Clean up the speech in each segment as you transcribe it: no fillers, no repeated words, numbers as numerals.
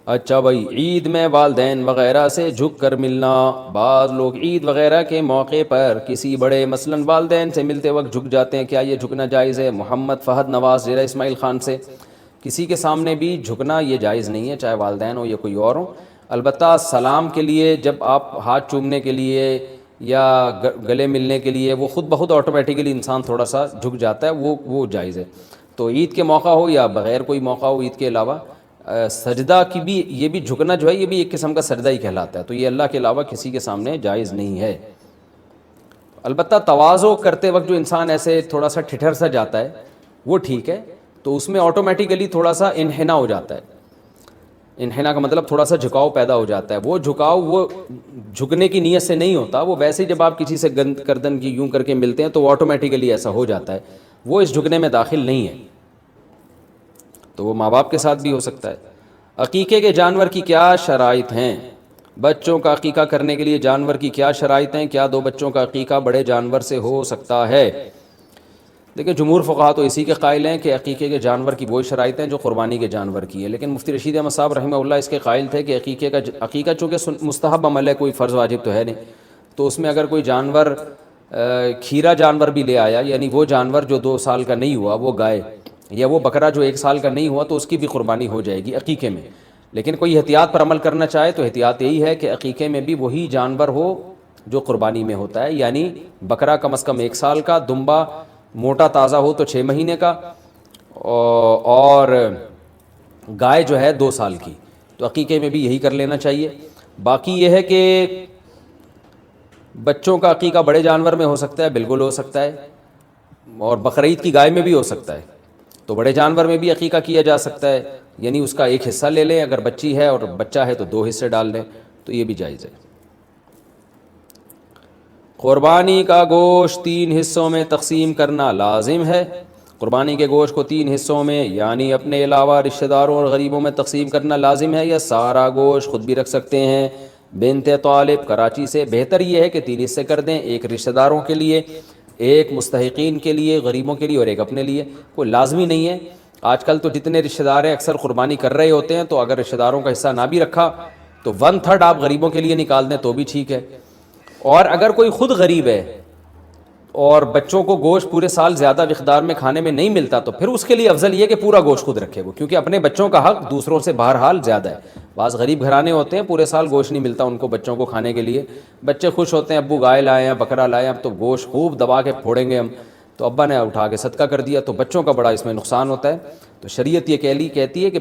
اچھا بھائی، عید میں والدین وغیرہ سے جھک کر ملنا، بعض لوگ عید وغیرہ کے موقع پر کسی بڑے مثلاً والدین سے ملتے وقت جھک جاتے ہیں، کیا یہ جھکنا جائز ہے؟ محمد فہد نواز زیرہ اسماعیل خان سے۔ کسی کے سامنے بھی جھکنا یہ جائز نہیں ہے، چاہے والدین ہو یا کوئی اور ہو۔ البتہ سلام کے لیے جب آپ ہاتھ چومنے کے لیے یا گلے ملنے کے لیے وہ خود بخود آٹومیٹیکلی انسان تھوڑا سا جھک جاتا ہے، وہ جائز ہے۔ تو عید کے موقع ہو یا بغیر کوئی موقع ہو عید کے علاوہ، سجدہ کی بھی، یہ بھی جھکنا جو ہے یہ بھی ایک قسم کا سجدہ ہی کہلاتا ہے، تو یہ اللہ کے علاوہ کسی کے سامنے جائز نہیں ہے۔ البتہ تواضع کرتے وقت جو انسان ایسے تھوڑا سا ٹھٹر سا جاتا ہے وہ ٹھیک ہے، تو اس میں آٹومیٹیکلی تھوڑا سا انحنا ہو جاتا ہے۔ انحنا کا مطلب تھوڑا سا جھکاؤ پیدا ہو جاتا ہے، وہ جھکاؤ وہ جھکنے کی نیت سے نہیں ہوتا، وہ ویسے ہی جب آپ کسی سے گردن کی یوں کر کے ملتے ہیں تو وہ آٹومیٹیکلی ایسا ہو جاتا ہے، وہ اس جھکنے میں داخل نہیں ہے۔ تو وہ ماں باپ کے ساتھ بھی ہو سکتا ہے۔ عقیقے کے جانور کی کیا شرائط ہیں؟ بچوں کا عقیقہ کرنے کے لیے جانور کی کیا شرائط ہیں؟ کیا دو بچوں کا عقیقہ بڑے جانور سے ہو سکتا ہے؟ دیکھیں جمہور فقہا تو اسی کے قائل ہیں کہ عقیقے کے جانور کی وہی شرائط ہیں جو قربانی کے جانور کی ہے، لیکن مفتی رشید احمد صاحب رحمہ اللہ اس کے قائل تھے کہ عقیقہ چونکہ مستحب عمل ہے، کوئی فرض واجب تو ہے نہیں، تو اس میں اگر کوئی جانور کھیرا جانور بھی لے آیا، یعنی وہ جانور جو 2 سال کا نہیں ہوا، وہ گائے یا وہ بکرا جو 1 سال کا نہیں ہوا، تو اس کی بھی قربانی ہو جائے گی عقیقے میں۔ لیکن کوئی احتیاط پر عمل کرنا چاہے تو احتیاط یہی ہے کہ عقیقے میں بھی وہی جانور ہو جو قربانی میں ہوتا ہے، یعنی بکرا کم از کم 1 سال کا، دمبا موٹا تازہ ہو تو 6 مہینے کا، اور گائے جو ہے 2 سال کی، تو عقیقے میں بھی یہی کر لینا چاہیے۔ باقی یہ ہے کہ بچوں کا عقیقہ بڑے جانور میں ہو سکتا ہے، بالکل ہو سکتا ہے، اور بقرعید کی گائے میں بھی ہو سکتا ہے، تو بڑے جانور میں بھی عقیقہ کیا جا سکتا ہے، یعنی اس کا ایک حصہ لے لیں، اگر بچی ہے اور بچہ ہے تو 2 حصے ڈال دیں، تو یہ بھی جائز ہے۔ قربانی کا گوشت 3 حصوں میں تقسیم کرنا لازم ہے۔ قربانی کے گوشت کو 3 حصوں میں یعنی اپنے علاوہ رشتہ داروں اور غریبوں میں تقسیم کرنا لازم ہے، یا سارا گوشت خود بھی رکھ سکتے ہیں؟ بنت طالب کراچی سے۔ بہتر یہ ہے کہ 3 حصے کر دیں، ایک رشتہ داروں کے لیے، ایک مستحقین کے لیے، غریبوں کے لیے، اور ایک اپنے لیے۔ کوئی لازمی نہیں ہے، آج کل تو جتنے رشتہ دار ہیں اکثر قربانی کر رہے ہوتے ہیں، تو اگر رشتہ داروں کا حصہ نہ بھی رکھا تو 1/3 آپ غریبوں کے لیے نکال دیں تو بھی ٹھیک ہے۔ اور اگر کوئی خود غریب ہے اور بچوں کو گوشت پورے سال زیادہ مقدار میں کھانے میں نہیں ملتا، تو پھر اس کے لیے افضل یہ کہ پورا گوشت خود رکھے وہ، کیونکہ اپنے بچوں کا حق دوسروں سے بہرحال زیادہ ہے۔ بعض غریب گھرانے ہوتے ہیں پورے سال گوشت نہیں ملتا ان کو بچوں کو کھانے کے لیے، بچے خوش ہوتے ہیں ابو گائے لائے ہیں، بکرا لائے ہیں، اب تو گوشت خوب دبا کے پھوڑیں گے ہم، تو ابا نے اٹھا کے صدقہ کر دیا، تو بچوں کا بڑا اس میں نقصان ہوتا ہے۔ تو شریعت یہ کہتی ہے کہ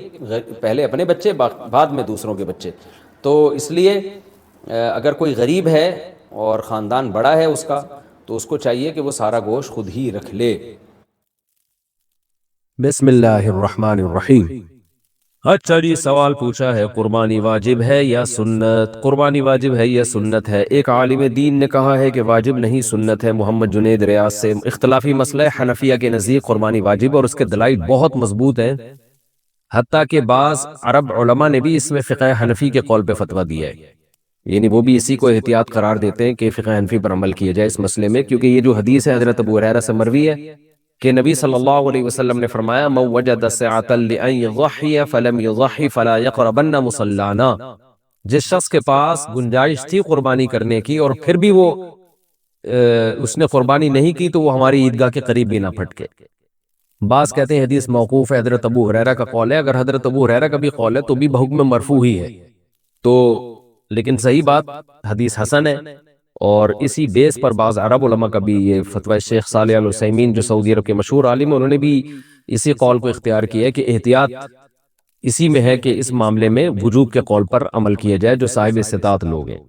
پہلے اپنے بچے بعد میں دوسروں کے بچے۔ تو اس لیے اگر کوئی غریب ہے اور خاندان بڑا ہے اس کا، تو اس کو چاہیے کہ وہ سارا گوشت خود ہی رکھ لے۔ بسم اللہ الرحمن الرحیم۔ اچھا جی، سوال پوچھا ہے قربانی واجب ہے یا سنت؟ قربانی واجب ہے یا سنت ہے؟ ایک عالم دین نے کہا ہے کہ واجب نہیں سنت ہے، محمد جنید ریاض سے۔ اختلافی مسئلہ ہے، حنفیہ کے نزدیک قربانی واجب، اور اس کے دلائل بہت مضبوط ہیں، حتیٰ کہ بعض عرب علماء نے بھی اس میں فقہ حنفی کے قول پہ فتویٰ دیا ہے، یعنی وہ بھی اسی کو احتیاط قرار دیتے ہیں کہ فقہ حنفی پر عمل کیا جائے اس مسئلے میں، کیونکہ یہ جو حدیث ہے حضرت ابو ہریرہ سے مروی ہے کہ نبی صلی اللہ علیہ وسلم نے فرمایا من وجد سعة لأن يضحي فلم يضحي فلا يقربن مصلانا۔ جس شخص کے پاس گنجائش تھی قربانی کرنے کی اور پھر بھی وہ اس نے قربانی نہیں کی، تو وہ ہماری عیدگاہ کے قریب بھی نہ پھٹکے۔ بعض کہتے ہیں حدیث موقوف ہے، حضرت ابو ہریرہ کا قول ہے، اگر حضرت ابو ہریرہ کا بھی قول ہے تو بھی بحکم مرفوع ہی ہے، تو لیکن صحیح بات حدیث حسن ہے، اور اسی بیس پر بعض عرب علماء کا بھی یہ فتوی، شیخ صالح العثیمین جو سعودی عرب کے مشہور عالم ہیں، انہوں نے بھی اسی قول کو اختیار کیا ہے کہ احتیاط اسی میں ہے کہ اس معاملے میں وجوب کے قول پر عمل کیا جائے جو صاحب استطاعت لوگ ہیں۔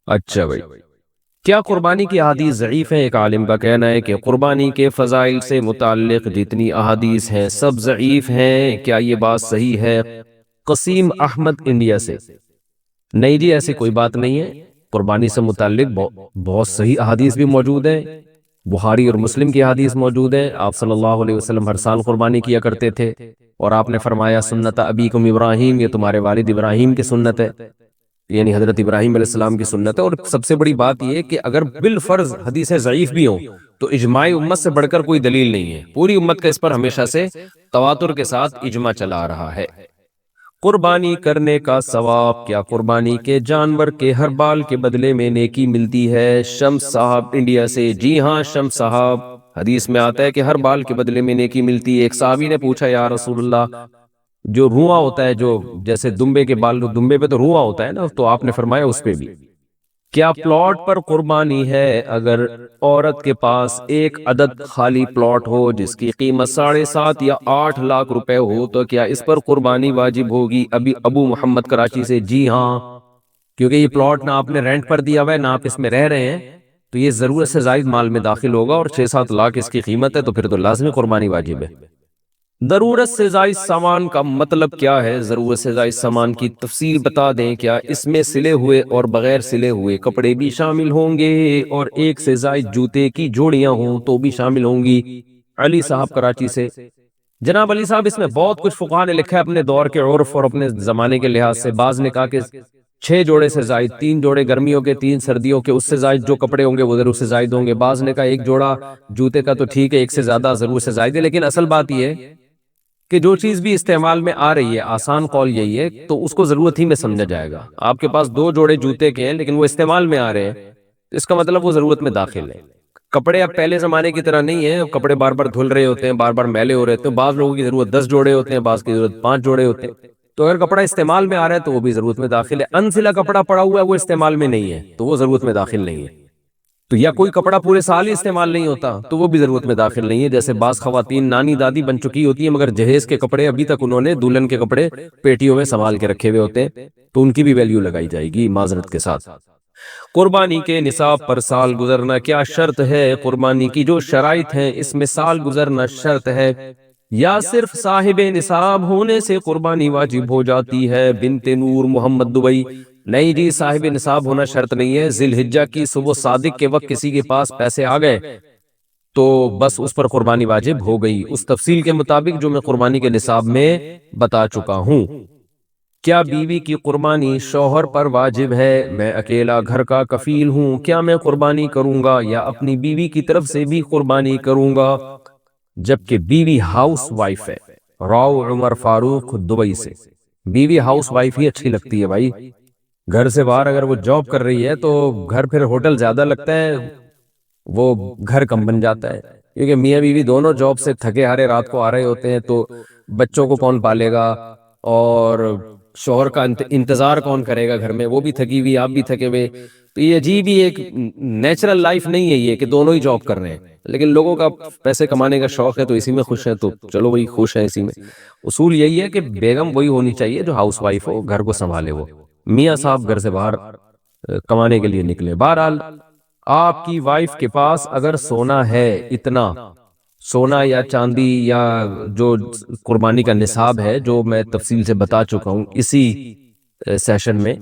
اچھا بھائی، کیا قربانی کی احادیث ضعیف ہیں؟ ایک عالم کا کہنا ہے کہ قربانی کے فضائل سے متعلق جتنی احادیث ہیں سب ضعیف ہیں، کیا یہ بات صحیح ہے؟ قسیم احمد انڈیا سے۔ نہیں جی، ایسی کوئی بات نہیں ہے، قربانی سے متعلق بہت صحیح احادیث بھی موجود ہیں، بخاری اور مسلم کی احادیث موجود ہیں، آپ صلی اللہ علیہ وسلم ہر سال قربانی کیا کرتے تھے، اور آپ نے فرمایا سنت ابیکم ابراہیم، یہ تمہارے والد ابراہیم کی سنت ہے، یعنی حضرت ابراہیم علیہ السلام کی سنت ہے۔ اور سب سے بڑی بات یہ کہ اگر بالفرض حدیثیں ضعیف بھی ہوں تو اجماع امت سے بڑھ کر کوئی دلیل نہیں ہے، پوری امت کا اس پر ہمیشہ سے تواتر کے ساتھ اجماع چلا آ رہا ہے۔ قربانی کرنے کا ثواب، کیا قربانی کے جانور کے ہر بال کے بدلے میں نیکی ملتی ہے؟ شمس صاحب انڈیا سے، جی ہاں شمس صاحب، حدیث میں آتا ہے کہ ہر بال کے بدلے میں نیکی ملتی ہے۔ ایک صحابی نے پوچھا یا رسول اللہ، جو رواں ہوتا ہے، جو جیسے دمبے کے بال، دمبے پہ تو رواں ہوتا ہے نا، تو آپ نے فرمایا اس پہ بھی کیا پلاٹ پر قربانی ہے؟ اگر عورت کے پاس ایک عدد خالی پلاٹ ہو جس کی قیمت 7.5 یا 8 لاکھ روپے ہو تو کیا اس پر قربانی واجب ہوگی؟ ابو محمد کراچی سے، جی ہاں، کیونکہ یہ پلاٹ نہ آپ نے رینٹ پر دیا ہوا ہے نہ آپ اس میں رہ رہے ہیں، تو یہ ضرورت سے زائد مال میں داخل ہوگا، اور 6-7 لاکھ اس کی قیمت ہے، تو پھر تو لازمی قربانی واجب ہے۔ ضرورت سے زائد سامان کا مطلب کیا ہے؟ ضرورت سے زائد سامان کی تفصیل بتا دیں، کیا اس میں سلے ہوئے اور بغیر سلے ہوئے کپڑے بھی شامل ہوں گے؟ اور ایک سے زائد جوتے کی جوڑیاں ہوں تو بھی شامل ہوں گی؟ علی صاحب کراچی سے، جناب علی صاحب اس میں بہت کچھ فقہاء نے لکھا ہے اپنے دور کے عرف اور اپنے زمانے کے لحاظ سے۔ بعض نے کہا کہ 6 جوڑے سے زائد، 3 جوڑے گرمیوں کے، 3 سردیوں کے، اس سے زائد جو کپڑے ہوں گے وہ ضرور سے زائد ہوں گے۔ بعض نے کہا ایک جوڑا جوتے کا تو ٹھیک ہے، ایک سے زیادہ ضرور سے زائد ہے، لیکن اصل بات یہ ہے کہ جو چیز بھی استعمال میں آ رہی ہے، آسان قول یہی ہے، تو اس کو ضرورت ہی میں سمجھا جائے گا۔ آپ کے پاس 2 جوڑے جوتے کے ہیں لیکن وہ استعمال میں آ رہے ہیں، اس کا مطلب وہ ضرورت میں داخل ہے۔ کپڑے اب پہلے زمانے کی طرح نہیں ہیں، کپڑے بار بار دھل رہے ہوتے ہیں، بار بار میلے ہو رہے ہوتے ہیں، بعض لوگوں کی ضرورت 10 جوڑے ہوتے ہیں، بعض کی ضرورت 5 جوڑے ہوتے ہیں، تو اگر کپڑا استعمال میں آ رہا ہے تو وہ بھی ضرورت میں داخل ہے۔ انسلا کپڑا پڑا ہوا ہے وہ استعمال میں نہیں ہے تو وہ ضرورت میں داخل نہیں ہے۔ تو یا کوئی کپڑا پورے سال ہی استعمال نہیں ہوتا تو وہ بھی ضرورت میں داخل نہیں ہے، جیسے بعض خواتین نانی دادی بن چکی ہوتی ہیں مگر جہیز کے کپڑے ابھی تک انہوں نے دلہن کے کپڑے پیٹیوں میں سنبھال کے رکھے ہوئے ہوتے ہیں، تو ان کی بھی ویلیو لگائی جائے گی معذرت کے ساتھ۔ قربانی کے نصاب پر سال گزرنا کیا شرط ہے؟ قربانی کی جو شرائط ہیں اس میں سال گزرنا شرط ہے یا صرف صاحب نصاب ہونے سے قربانی واجب ہو جاتی ہے؟ بنت نور محمد دبئی، نہیں جی صاحب نصاب ہونا شرط نہیں ہے، ذی الحجہ کی صبح صادق کے وقت کسی کے پاس پیسے آ گئے تو بس اس پر قربانی واجب ہو گئی، اس تفصیل کے مطابق جو میں قربانی کے نصاب میں بتا چکا ہوں۔ کیا بیوی کی قربانی شوہر پر واجب ہے؟ میں اکیلا گھر کا کفیل ہوں، کیا میں قربانی کروں گا یا اپنی بیوی کی طرف سے بھی قربانی کروں گا؟ جبکہ بیوی ہاؤس وائف ہے۔ راؤ عمر فاروق دبئی سے، بیوی ہاؤس وائف ہی اچھی لگتی ہے بھائی، گھر سے باہر اگر وہ جاب کر رہی ہے تو گھر پھر ہوٹل زیادہ لگتا ہے، وہ گھر کم بن جاتا ہے، کیونکہ میاں بیوی دونوں جاب سے تھکے ہارے رات کو آ رہے ہوتے ہیں، تو بچوں کو کون پالے گا اور شوہر کا انتظار کون کرے گا گھر میں، وہ بھی تھکی ہوئی آپ بھی تھکے ہوئے، تو یہ عجیب ہی ایک نیچرل لائف نہیں ہے یہ کہ دونوں ہی جاب کر رہے ہیں، لیکن لوگوں کا پیسے کمانے کا شوق ہے تو اسی میں خوش ہیں، تو چلو وہی خوش ہیں اسی میں۔ اصول یہی ہے کہ بیگم وہی ہونی چاہیے جو ہاؤس وائف ہو، گھر کو سنبھالے، وہ میاں صاحب گھر سے باہر کمانے کے لیے نکلے۔ بہرحال آپ کی وائف کے پاس اگر سونا ہے، اتنا سونا یا چاندی یا جو قربانی کا نصاب ہے جو میں تفصیل سے بتا چکا ہوں اسی سیشن میں،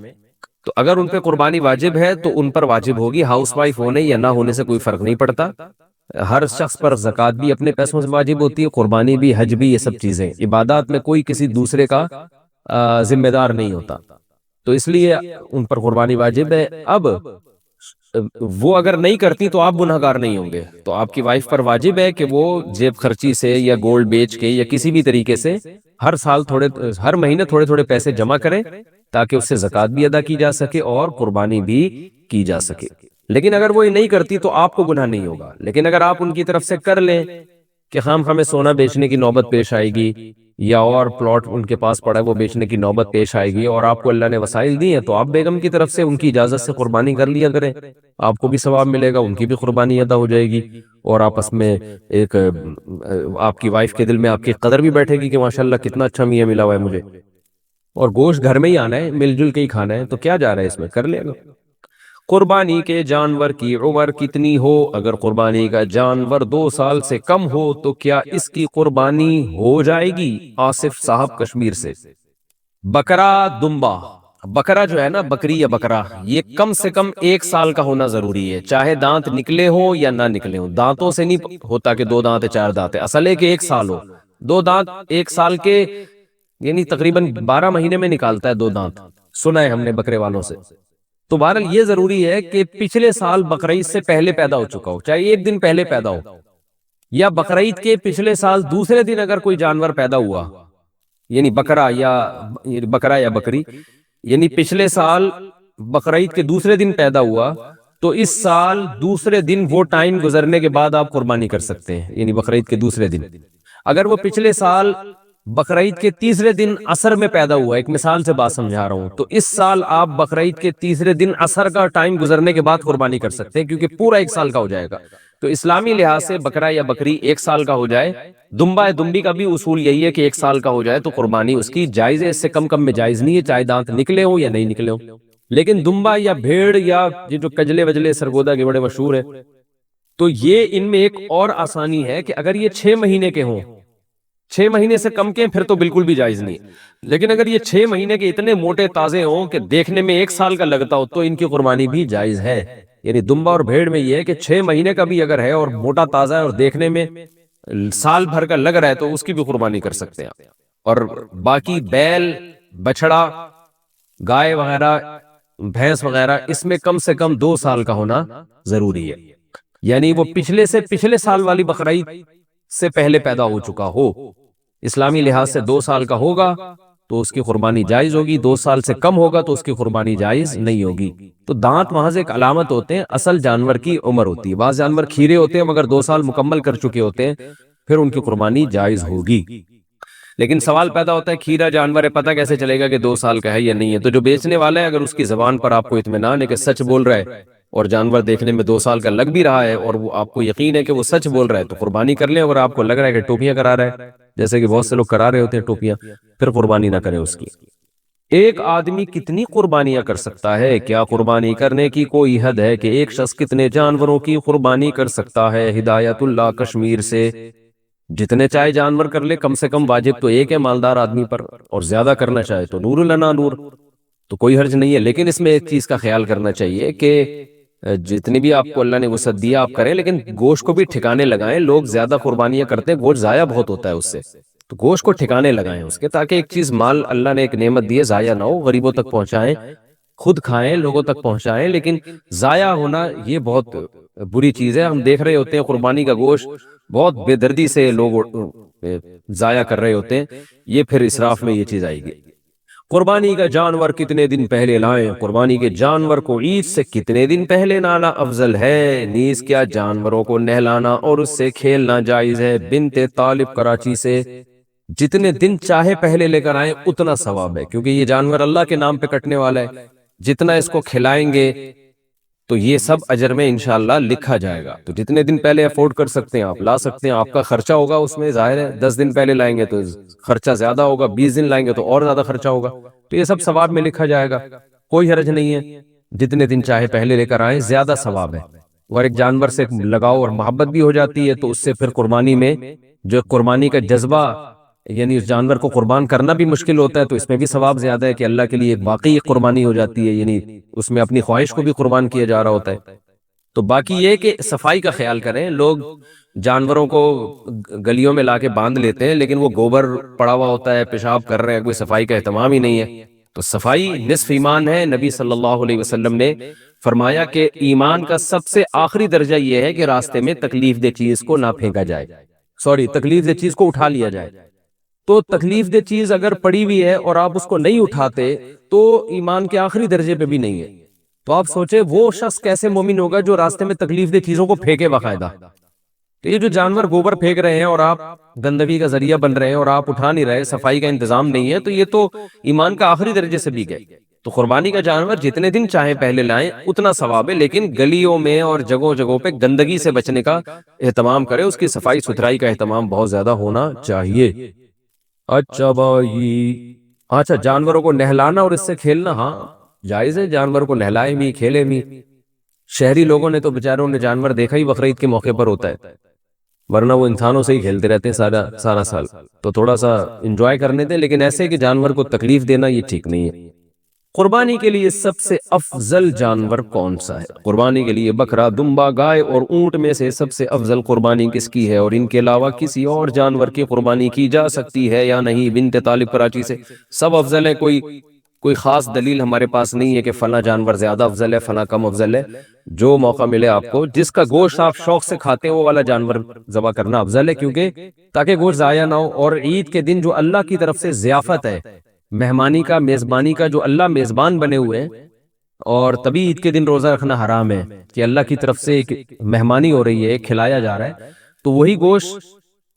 تو اگر ان پہ قربانی واجب ہے تو ان پر واجب ہوگی، ہاؤس وائف ہونے یا نہ ہونے سے کوئی فرق نہیں پڑتا۔ ہر شخص پر زکوٰۃ بھی اپنے پیسوں سے واجب ہوتی ہے، قربانی بھی، حج بھی، یہ سب چیزیں عبادات میں کوئی کسی دوسرے کا ذمہ دار نہیں ہوتا، تو اس لیے ان پر قربانی واجب ہے۔ اب وہ اگر نہیں کرتی تو آپ گناہ گار نہیں ہوں گے، تو آپ کی وائف پر واجب ہے کہ وہ جیب خرچی سے یا گولڈ بیچ کے یا کسی بھی طریقے سے ہر مہینے تھوڑے تھوڑے پیسے جمع کریں تاکہ اس سے زکوٰۃ بھی ادا کی جا سکے اور قربانی بھی کی جا سکے۔ لیکن اگر وہ یہ نہیں کرتی تو آپ کو گناہ نہیں ہوگا، لیکن اگر آپ ان کی طرف سے کر لیں کہ خام ہمیں سونا بیچنے کی نوبت پیش آئے گی یا اور پلاٹ ان کے پاس پڑا ہے وہ بیچنے کی نوبت پیش آئے گی اور آپ کو اللہ نے وسائل دی ہیں، تو آپ بیگم کی طرف سے ان کی اجازت سے قربانی کر لیا کریں، آپ کو بھی ثواب ملے گا، ان کی بھی قربانی ادا ہو جائے گی، اور آپس میں ایک آپ کی وائف کے دل میں آپ کی قدر بھی بیٹھے گی کہ ماشاءاللہ کتنا اچھا میاں ملا ہوا ہے مجھے، اور گوشت گھر میں ہی آنا ہے، مل جل کے ہی کھانا ہے، تو کیا جا رہا ہے اس میں، کر لے گا۔ قربانی کے جانور کی عمر کتنی ہو؟ اگر قربانی کا جانور 2 سال سے کم ہو تو کیا اس کی قربانی ہو جائے گی؟ آصف صاحب کشمیر سے، بکرا دمبا، بکرا جو ہے نا، بکری یا بکرا، یہ کم سے کم 1 سال کا ہونا ضروری ہے، چاہے دانت نکلے ہوں یا نہ نکلے ہوں، دانتوں سے نہیں ہوتا کہ 2 دانت ہے 4 دانت ہے، اصل ہے کہ 1 سال ہو، 2 دانت 1 سال کے یعنی تقریباً 12 مہینے میں نکالتا ہے 2 دانت، سنا ہے ہم نے بکرے والوں سے، تو بہرحال یہ ضروری ہے کہ پچھلے سال بقرعید سے پہلے پیدا ہو چکا ہو، چاہے 1 دن پہلے پیدا ہو، یا بقرعید کے پچھلے سال دوسرے دن اگر کوئی جانور پیدا ہوا یعنی بکرا یا بکری، یعنی پچھلے سال بقرعید کے دوسرے دن پیدا ہوا تو اس سال دوسرے دن وہ ٹائم گزرنے کے بعد آپ قربانی کر سکتے ہیں، یعنی بقرعید کے دوسرے دن۔ اگر وہ پچھلے سال بقرعید کے تیسرے دن عصر میں پیدا ہوا، ایک مثال سے بات سمجھا رہا ہوں، تو اس سال آپ بقرعید کے تیسرے دن عصر کا ٹائم گزرنے کے بعد قربانی کر سکتے ہیں، کیونکہ پورا ایک سال کا ہو جائے گا۔ تو اسلامی لحاظ سے بکرا یا بکری ایک سال کا ہو جائے، دمبا یا دمبی کا بھی اصول یہی ہے کہ ایک سال کا ہو جائے تو قربانی اس کی جائز ہے، اس سے کم میں جائز نہیں ہے، چاہے دانت نکلے ہوں یا نہیں نکلے ہوں۔ لیکن دمبا یا بھیڑ یا یہ جو کجلے وجلے سرگودا کے بڑے مشہور ہیں، تو یہ ان میں ایک اور آسانی ہے کہ اگر یہ 6 مہینے کے ہوں، 6 مہینے سے کم کے پھر تو بالکل بھی جائز نہیں، لیکن اگر یہ 6 مہینے کے اتنے موٹے تازے ہوں کہ دیکھنے میں ایک سال کا لگتا ہو تو ان کی قربانی بھی جائز ہے۔ یعنی دمبا اور بھیڑ میں یہ ہے کہ 6 مہینے کا بھی اگر ہے اور موٹا تازہ ہے اور دیکھنے میں سال بھر کا لگ رہا ہے تو اس کی بھی قربانی کر سکتے ہیں۔ اور باقی بیل، بچڑا، گائے وغیرہ، بھینس وغیرہ، اس میں کم سے کم 2 سال کا ہونا ضروری ہے، یعنی وہ پچھلے سال والی بقرعید سے پہلے پیدا ہو چکا ہو، اسلامی لحاظ سے 2 سال کا ہوگا تو اس کی قربانی جائز ہوگی، 2 سال سے کم ہوگا تو اس کی قربانی جائز نہیں ہوگی۔ تو دانت محض ایک علامت ہوتے ہیں، اصل جانور کی عمر ہوتی ہے۔ بعض جانور کھیرے ہوتے ہیں مگر 2 سال مکمل کر چکے ہوتے ہیں، پھر ان کی قربانی جائز ہوگی۔ لیکن سوال پیدا ہوتا ہے کھیرا جانور ہے، پتہ کیسے چلے گا کہ 2 سال کا ہے یا نہیں ہے؟ تو جو بیچنے والا ہے اگر اس کی زبان پر آپ کو اطمینان ہے کہ سچ بول رہا ہے اور جانور دیکھنے میں 2 سال کا لگ بھی رہا ہے اور وہ آپ کو یقین ہے کہ وہ سچ بول رہا ہے تو قربانی کر لیں۔ اگر آپ کو لگ رہا ہے کہ ٹوپیاں کرا رہا ہے، جیسے کہ بہت سے لوگ کرا رہے ہوتے ہیں ٹوپیاں، پھر قربانی نہ کریں اس کی۔ ایک آدمی کتنی قربانیاں کر سکتا ہے؟ کیا قربانی کرنے کی کوئی حد ہے کہ ایک شخص کتنے جانوروں کی قربانی کر سکتا ہے؟ ہدایت اللہ کشمیر سے۔ جتنے چاہے جانور کر لے، کم سے کم واجب تو ایک ہے مالدار آدمی پر، اور زیادہ کرنا چاہے تو نور لنا نور، تو کوئی حرج نہیں ہے۔ لیکن اس میں ایک چیز کا خیال کرنا چاہیے کہ جتنی بھی آپ کو اللہ نے وسعت دیا آپ کریں، لیکن گوشت کو بھی ٹھکانے لگائیں۔ لوگ زیادہ قربانیاں کرتے ہیں، گوشت ضائع بہت ہوتا ہے اس سے، تو گوشت کو ٹھکانے لگائیں اس کے، تاکہ ایک چیز مال اللہ نے ایک نعمت دی ہے ضائع نہ ہو، غریبوں تک پہنچائیں، خود کھائیں، لوگوں تک پہنچائیں، لیکن ضائع ہونا یہ بہت بری چیز ہے۔ ہم دیکھ رہے ہوتے ہیں قربانی کا گوشت بہت بے دردی سے لوگ ضائع کر رہے ہوتے ہیں، یہ پھر اسراف میں یہ چیز آئے گی۔ قربانی کا جانور کتنے دن پہلے لائیں؟ قربانی کے جانور کو عید سے کتنے دن پہلے لانا افضل ہے؟ نیز کیا جانوروں کو نہلانا اور اس سے کھیلنا جائز ہے؟ بنت طالب کراچی سے۔ جتنے دن چاہے پہلے لے کر آئیں اتنا ثواب ہے، کیونکہ یہ جانور اللہ کے نام پہ کٹنے والا ہے، جتنا اس کو کھلائیں گے تو یہ سب اجر میں انشاءاللہ لکھا جائے گا۔ تو جتنے دن پہلے افورڈ کر سکتے ہیں آپ لا سکتے ہیں۔ آپ کا خرچہ ہوگا اس میں، ظاہر ہے 10 دن پہلے لائیں گے تو خرچہ زیادہ ہوگا، 20 دن لائیں گے تو اور زیادہ خرچہ ہوگا، تو یہ سب ثواب میں لکھا جائے گا، کوئی حرج نہیں ہے۔ جتنے دن چاہے پہلے لے کر آئیں، زیادہ ثواب ہے۔ اور ایک جانور سے لگاؤ اور محبت بھی ہو جاتی ہے، تو اس سے پھر قربانی میں جو قربانی کا جذبہ، یعنی اس جانور کو قربان کرنا بھی مشکل ہوتا ہے، تو اس میں بھی ثواب زیادہ ہے کہ اللہ کے لیے ایک واقعی قربانی ہو جاتی ہے، یعنی اس میں اپنی خواہش کو بھی قربان کیا جا رہا ہوتا ہے۔ تو باقی یہ کہ صفائی کا خیال کریں۔ لوگ جانوروں کو گلیوں میں لا کے باندھ لیتے ہیں، لیکن وہ گوبر پڑا ہوا ہوتا ہے، پیشاب کر رہے ہیں، کوئی صفائی کا اہتمام ہی نہیں ہے۔ تو صفائی نصف ایمان ہے۔ نبی صلی اللہ علیہ وسلم نے فرمایا کہ ایمان کا سب سے آخری درجہ یہ ہے کہ راستے میں تکلیف دہ چیز کو نہ پھینکا جائے، تکلیف دہ چیز کو اٹھا لیا جائے۔ تو تکلیف دہ چیز اگر پڑی ہوئی ہے اور آپ اس کو نہیں اٹھاتے تو ایمان کے آخری درجے پہ بھی نہیں ہے۔ تو آپ سوچیں وہ شخص کیسے مومن ہوگا جو راستے میں تکلیف دہ چیزوں کو پھینکے باقاعدہ۔ تو یہ جو جانور گوبر پھینک رہے ہیں اور آپ گندگی کا ذریعہ بن رہے ہیں اور آپ اٹھا نہیں رہے، صفائی کا انتظام نہیں ہے، تو یہ تو ایمان کا آخری درجے سے بھی گئے۔ تو قربانی کا جانور جتنے دن چاہیں پہلے لائیں اتنا ثواب ہے، لیکن گلیوں میں اور جگہوں پہ گندگی سے بچنے کا اہتمام کریں، اس کی صفائی ستھرائی کا اہتمام بہت زیادہ ہونا چاہیے۔ اچھا بھائی، اچھا جانوروں کو نہلانا اور اس سے کھیلنا، ہاں جائز ہے، جانور کو نہلائے بھی کھیلے بھی۔ شہری لوگوں نے تو بیچاروں نے جانور دیکھا ہی بقرعید کے موقع پر ہوتا ہے، ورنہ وہ انسانوں سے ہی کھیلتے رہتے ہیں سارا سال، تو تھوڑا سا انجوائے کرنے دیں، لیکن ایسے کہ جانور کو تکلیف دینا یہ ٹھیک نہیں ہے۔ قربانی کے لیے سب سے افضل جانور کون سا ہے؟ قربانی کے لیے بکرا، دمبا، گائے اور اونٹ میں سے سب سے افضل قربانی کس کی ہے، اور ان کے علاوہ کسی اور جانور کی قربانی کی جا سکتی ہے یا نہیں؟ بنت طالب کراچی سے۔ سب افضل ہے، کوئی کوئی خاص دلیل ہمارے پاس نہیں ہے کہ فلاں جانور زیادہ افضل ہے فلاں کم افضل ہے. جو موقع ملے آپ کو، جس کا گوشت آپ شوق سے کھاتے ہیں وہ والا جانور ذبح کرنا افضل ہے، کیونکہ تاکہ گوشت ضائع نہ ہو. اور عید کے دن جو اللہ کی طرف سے ضیافت ہے، مہمانی کا، میزبانی کا، جو اللہ میزبان بنے ہوئے ہیں، اور تبھی عید کے دن روزہ رکھنا حرام ہے کہ اللہ کی طرف سے ایک مہمانی ہو رہی ہے، کھلایا جا رہا ہے، تو وہی گوشت،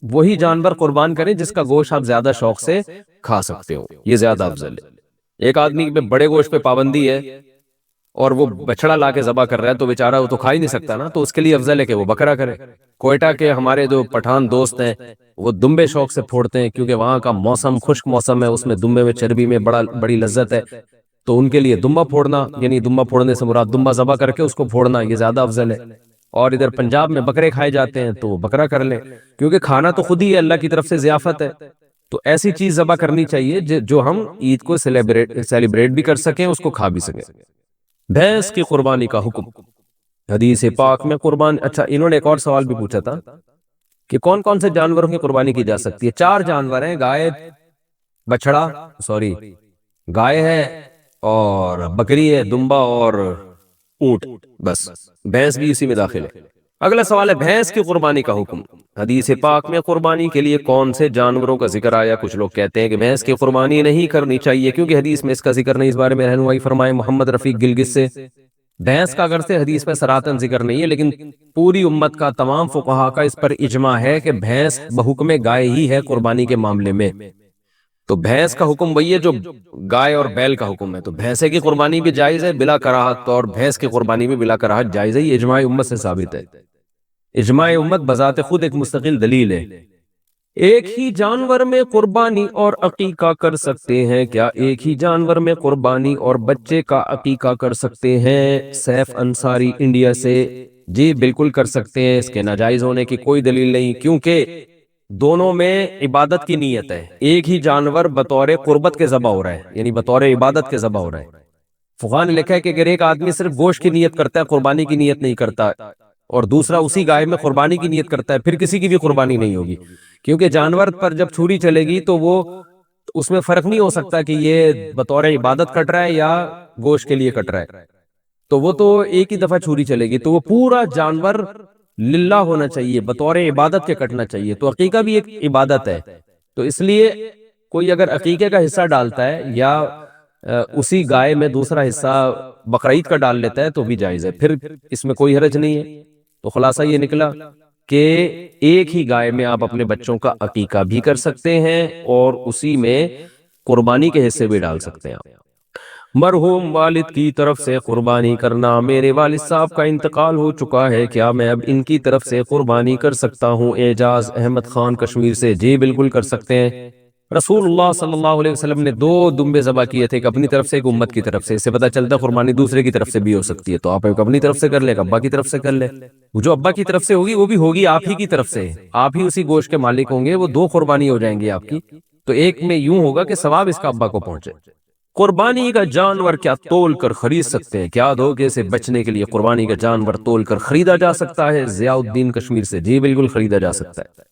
وہی جانور قربان کریں جس کا گوشت آپ زیادہ شوق سے کھا سکتے ہو، یہ زیادہ افضل ہے. ایک آدمی پہ بڑے گوشت پہ پابندی ہے اور وہ بچڑا لا کے ذبح کر رہا ہے تو بیچارہ وہ تو کھا ہی نہیں سکتا نا، تو اس کے لیے افضل ہے کہ وہ بکرا کرے. کوئٹہ کے ہمارے جو پٹھان دوست ہیں وہ دمبے شوق سے پھوڑتے ہیں، کیونکہ وہاں کا موسم خشک موسم ہے، اس میں دمبے میں چربی میں بڑی لذت ہے، تو ان کے لیے دمبا پھوڑنا، یعنی دمبا پھوڑنے سے مراد دمبا ذبح کر کے اس کو پھوڑنا، یہ زیادہ افضل ہے. اور ادھر پنجاب میں بکرے کھائے جاتے ہیں تو وہ بکرا کر لیں، کیونکہ کھانا تو خود ہی ہے، اللہ کی طرف سے ضیافت ہے. تو ایسی چیز ذبح کرنی چاہیے جو ہم عید کو سیلیبریٹ بھی کر سکیں، اس کو کھا بھی سکیں. بھینس کی قربانی کا حکم. حدیث پاک میں قربان، اچھا انہوں نے ایک اور سوال بھی پوچھا تھا کہ کون کون سے جانوروں کی قربانی کی جا سکتی ہے. 4 جانور ہیں، گائے، بچڑا، گائے ہے اور بکری ہے، دمبا اور اونٹ، بس. بھینس بھی اسی میں داخل ہے. اگلا سوال ہے بھینس کی قربانی کا حکم. حدیث پاک میں قربانی کے لیے کون سے جانوروں کا ذکر آیا؟ کچھ لوگ کہتے ہیں کہ بھینس کی قربانی نہیں کرنی چاہیے کیونکہ حدیث میں اس کا ذکر نہیں. اس بارے میں رہنمائی فرمائے محمد رفیق گلگت سے. بھینس کا اگر سے حدیث میں صراحتاً ذکر نہیں ہے، لیکن پوری امت کا، تمام فقہا کا اس پر اجماع ہے کہ بھینس بحکم گائے ہی ہے قربانی کے معاملے میں. تو بھینس کا حکم وہی ہے جو گائے اور بیل کا حکم ہے. تو بھینسے کی قربانی بھی جائز ہے بلا کراہت، اور بھینس کی قربانی بھی بلا کراہت جائز ہے. یہ اجماع امت سے ثابت ہے. اجماع امت بذات خود ایک مستقل دلیل ہے. ایک ہی جانور میں قربانی اور عقیقہ کر سکتے ہیں کیا؟ ایک ہی جانور میں قربانی اور بچے کا عقیقہ کر سکتے ہیں؟ سیف انصاری انڈیا سے. جی بالکل کر سکتے ہیں، اس کے ناجائز ہونے کی کوئی دلیل نہیں، کیونکہ دونوں میں عبادت کی نیت ہے. ایک ہی جانور بطور قربت کے ذبح ہو رہا ہے، یعنی بطور عبادت کے ذبح ہو رہا ہے. فقہا نے لکھا ہے کہ اگر ایک آدمی صرف گوشت کی نیت کرتا ہے، قربانی کی نیت نہیں کرتا، اور دوسرا اسی گائے میں قربانی کی نیت کرتا ہے، پھر کسی کی بھی قربانی نہیں ہوگی، کیونکہ جانور پر جب چھری چلے گی تو وہ اس میں فرق نہیں ہو سکتا کہ یہ بطور عبادت کٹ رہا ہے یا گوشت کے لیے کٹ رہا ہے. تو وہ تو ایک ہی دفعہ چھری چلے گی، تو وہ پورا جانور للہ ہونا چاہیے، بطور عبادت کے کٹنا چاہیے. تو عقیقہ بھی ایک عبادت ہے، تو اس لیے کوئی اگر عقیقے کا حصہ ڈالتا ہے یا اسی گائے میں دوسرا حصہ بقرعید کا ڈال لیتا ہے تو بھی جائز ہے، پھر اس میں کوئی حرج نہیں ہے. تو خلاصہ یہ نکلا کہ ایک ہی گائے میں آپ اپنے بچوں کا عقیقہ بھی کر سکتے ہیں اور اسی میں قربانی کے حصے بھی ڈال سکتے ہیں. مرحوم والد کی طرف سے قربانی کرنا. میرے والد صاحب کا انتقال ہو چکا ہے، کیا میں اب ان کی طرف سے قربانی کر سکتا ہوں؟ اعجاز احمد خان کشمیر سے. جی بالکل کر سکتے ہیں. رسول اللہ صلی اللہ علیہ وسلم نے 2 دمبے ذبح کیے تھے، ایک اپنی طرف سے ایک امت کی طرف سے. اس سے پتہ چلتا ہے قربانی دوسرے کی طرف سے بھی ہو سکتی ہے. تو آپ ایک اپنی طرف سے کر لے، ایک ابا کی طرف سے کر لے. جو ابا کی طرف سے ہوگی وہ بھی ہوگی آپ ہی کی طرف سے، آپ ہی اسی گوشت کے مالک ہوں گے. وہ 2 قربانی ہو جائیں گی آپ کی. تو ایک میں یوں ہوگا کہ ثواب اس کا ابا کو پہنچے. قربانی کا جانور کیا تول کر خرید سکتے ہیں؟ کیا دھوکے سے بچنے کے لیے قربانی کا جانور تول کر خریدا جا سکتا ہے؟ ضیاء الدین کشمیر سے. جی بالکل خریدا جا سکتا ہے،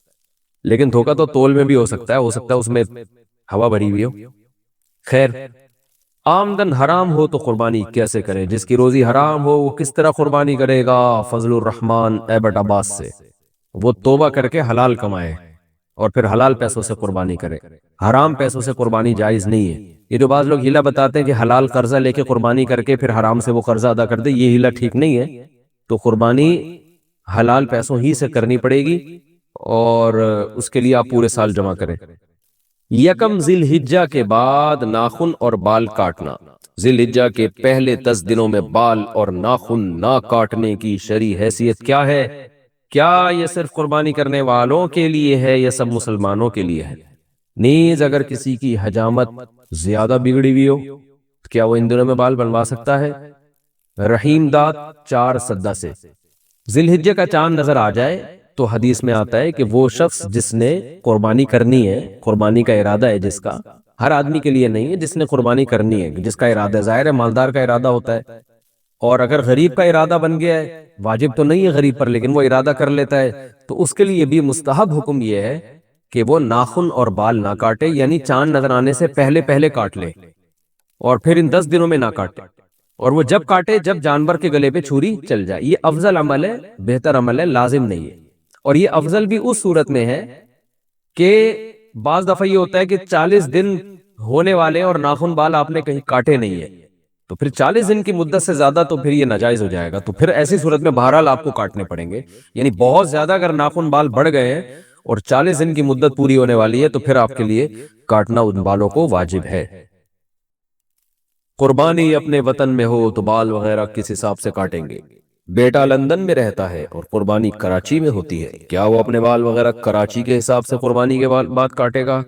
لیکن دھوکہ تو تول میں بھی ہو سکتا ہے اس میں ہوا بھری ہوئی ہو. خیر، آمدن حرام ہو تو قربانی کیسے کرے؟ جس کی روزی حرام ہو وہ کس طرح قربانی کرے گا؟ فضل الرحمان ایبٹ عباس سے. وہ توبہ کر کے حلال کمائے اور پھر حلال پیسوں سے قربانی کرے. حرام پیسوں سے قربانی جائز نہیں ہے. یہ جو بعض لوگ ہیلہ بتاتے ہیں کہ حلال قرضہ لے کے قربانی کر کے پھر حرام سے وہ قرضہ ادا کر دے، یہ ہیلہ ٹھیک نہیں ہے. تو قربانی حلال پیسوں ہی سے کرنی پڑے گی اور اس کے لیے آپ پورے سال جمع کریں. یکم ذی الحجہ کے بعد ناخن اور بال کاٹنا. ذی الحجہ کے پہلے 10 دنوں میں بال اور ناخن نہ کاٹنے کی شرعی حیثیت کیا ہے؟ کیا یہ صرف قربانی کرنے والوں کے لیے ہے یا سب مسلمانوں کے لیے ہے؟ نیز اگر کسی کی حجامت زیادہ بگڑی ہوئی ہو کیا وہ ان دنوں میں بال بنوا سکتا ہے؟ رحیم داد 4 سدہ سے. ذی الحجہ کا چاند نظر آ جائے تو حدیث میں آتا ہے کہ وہ شخص جس نے قربانی کرنی ہے، قربانی کا ارادہ ہے جس کا، ہر آدمی کے لیے نہیں ہے، جس نے قربانی کرنی ہے، جس کا ارادہ ہے، ظاہر ہے مالدار کا ارادہ ہوتا ہے. اور اگر غریب کا ارادہ بن گیا ہے، واجب تو نہیں ہے غریب پر لیکن وہ ارادہ کر لیتا ہے، تو اس کے لیے بھی مستحب حکم یہ ہے کہ وہ ناخن اور بال نہ کاٹے، یعنی چاند نظر آنے سے پہلے کاٹ لے. اور پھر ان 10 دنوں میں نہ کاٹے، اور وہ جب کاٹے جب جانور کے گلے پہ چھری چل جائے۔ یہ افضل عمل ہے، بہتر عمل ہے، لازم نہیں ہے۔ اور یہ افضل بھی اس صورت میں ہے کہ بعض دفعہ یہ ہوتا ہے کہ 40 دن ہونے والے اور ناخن بال آپ نے کہیں کاٹے نہیں ہے، تو پھر 40 دن کی مدت سے زیادہ تو پھر یہ ناجائز ہو جائے گا، تو پھر ایسی صورت میں بہرحال آپ کو کاٹنے پڑیں گے۔ یعنی بہت زیادہ اگر ناخن بال بڑھ گئے ہیں اور 40 دن کی مدت پوری ہونے والی ہے تو پھر آپ کے لیے کاٹنا ان بالوں کو واجب ہے۔ قربانی اپنے وطن میں ہو تو بال وغیرہ کس حساب سے کاٹیں گے؟ بیٹا لندن میں رہتا ہے اور قربانی کراچی میں ہوتی ہے، کیا وہ اپنے بال وغیرہ کراچی کے حساب سے قربانی کے بعد کاٹے گا؟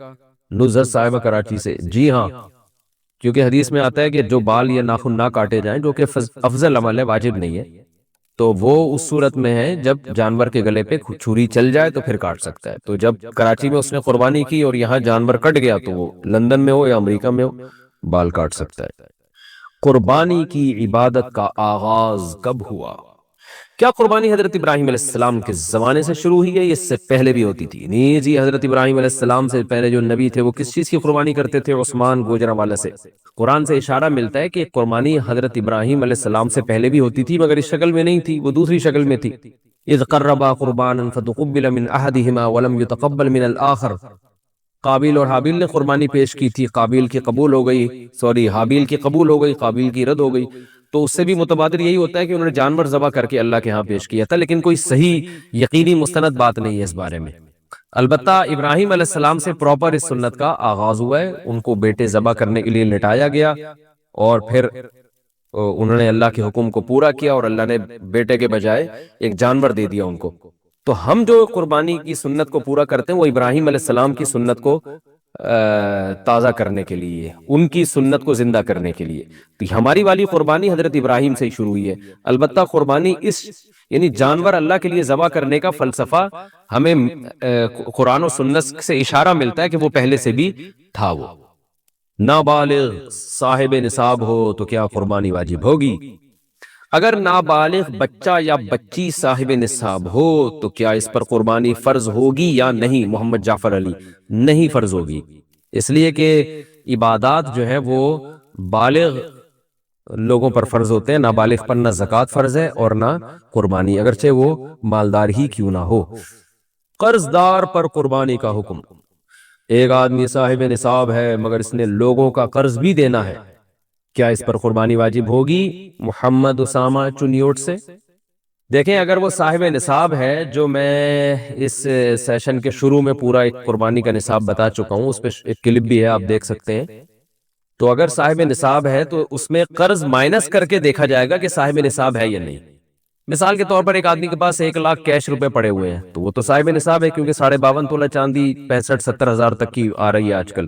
نزہت صاحبہ کراچی سے، جی ہاں، کیونکہ حدیث میں آتا ہے کہ جو بال یا ناخن نہ کاٹے جائیں، جو کہ افضل عمل ہے، واجب نہیں ہے، تو وہ اس صورت میں ہے جب جانور کے گلے پہ چھری چل جائے تو پھر کاٹ سکتا ہے۔ تو جب کراچی میں اس نے قربانی کی اور یہاں جانور کٹ گیا تو وہ لندن میں ہو یا امریکہ میں ہو بال کاٹ سکتا ہے۔ قربانی کی عبادت کا آغاز کب ہوا؟ کیا قربانی حضرت ابراہیم علیہ السلام کے زمانے سے شروع ہوئی ہے؟ اس سے پہلے بھی ہوتی تھی؟ نہیں جی، حضرت ابراہیم علیہ السلام سے پہلے جو نبی تھے وہ کس چیز کی قربانی کرتے تھے؟ عثمان گوجرانوالہ سے۔ قرآن سے اشارہ ملتا ہے کہ قربانی حضرت ابراہیم علیہ السلام سے پہلے بھی ہوتی تھی، مگر اس شکل میں نہیں تھی، وہ دوسری شکل میں تھی۔ اذ قربا قربانا فتقبل من احدهما ولم يتقبل من الاخر۔ قابیل اور حابیل نے قربانی پیش کی تھی، قابیل کی قبول ہو گئی، حابیل کی قبول ہو گئی، قابیل کی رد ہو گئی۔ تو اس سے بھی متبادر یہی ہوتا ہے کہ انہوں نے جانور ذبح کر کے اللہ کے ہاں پیش کیا تھا، لیکن کوئی صحیح یقینی مستند بات نہیں ہے اس بارے میں۔ البتہ ابراہیم علیہ السلام سے پراپر اس سنت کا آغاز ہوا ہے، ان کو بیٹے ذبح کرنے کے لیے لٹایا گیا اور پھر انہوں نے اللہ کے حکم کو پورا کیا اور اللہ نے بیٹے کے بجائے ایک جانور دے دیا ان کو۔ تو ہم جو قربانی کی سنت کو پورا کرتے ہیں وہ ابراہیم علیہ السلام کی سنت کو تازہ کرنے کے لیے، ان کی سنت کو زندہ کرنے کے لیے۔ تو ہماری والی قربانی حضرت ابراہیم سے ہی شروع ہوئی ہے۔ البتہ قربانی یعنی جانور اللہ کے لیے ذبح کرنے کا فلسفہ ہمیں قرآن و سنت سے اشارہ ملتا ہے کہ وہ پہلے سے بھی تھا۔ وہ نابالغ صاحب نصاب ہو تو کیا قربانی واجب ہوگی؟ اگر نابالغ بچہ یا بچی صاحب نصاب ہو تو کیا اس پر قربانی فرض ہوگی یا نہیں؟ محمد جعفر علی، نہیں فرض ہوگی، اس لیے کہ عبادات جو ہے وہ بالغ لوگوں پر فرض ہوتے ہیں، نابالغ پر نہ زکوٰۃ فرض ہے اور نہ قربانی، اگرچہ وہ مالدار ہی کیوں نہ ہو۔ قرض دار پر قربانی کا حکم۔ ایک آدمی صاحب نصاب ہے مگر اس نے لوگوں کا قرض بھی دینا ہے، کیا اس پر قربانی واجب ہوگی؟ محمد اسامہ چنیوٹ سے۔ دیکھیں، اگر وہ صاحب نصاب ہے، جو میں اس سیشن کے شروع میں پورا ایک قربانی کا نصاب بتا چکا ہوں، اس پہ ایک کلپ بھی ہے، آپ دیکھ سکتے ہیں۔ تو اگر صاحب نصاب ہے تو اس میں قرض مائنس کر کے دیکھا جائے گا کہ صاحب نصاب ہے یا نہیں۔ مثال کے طور پر ایک آدمی کے پاس 1 لاکھ کیش روپے پڑے ہوئے ہیں تو وہ تو صاحب نصاب ہے، کیونکہ 52.5 تولہ چاندی 65-70 ہزار تک کی آ رہی ہے آج کل،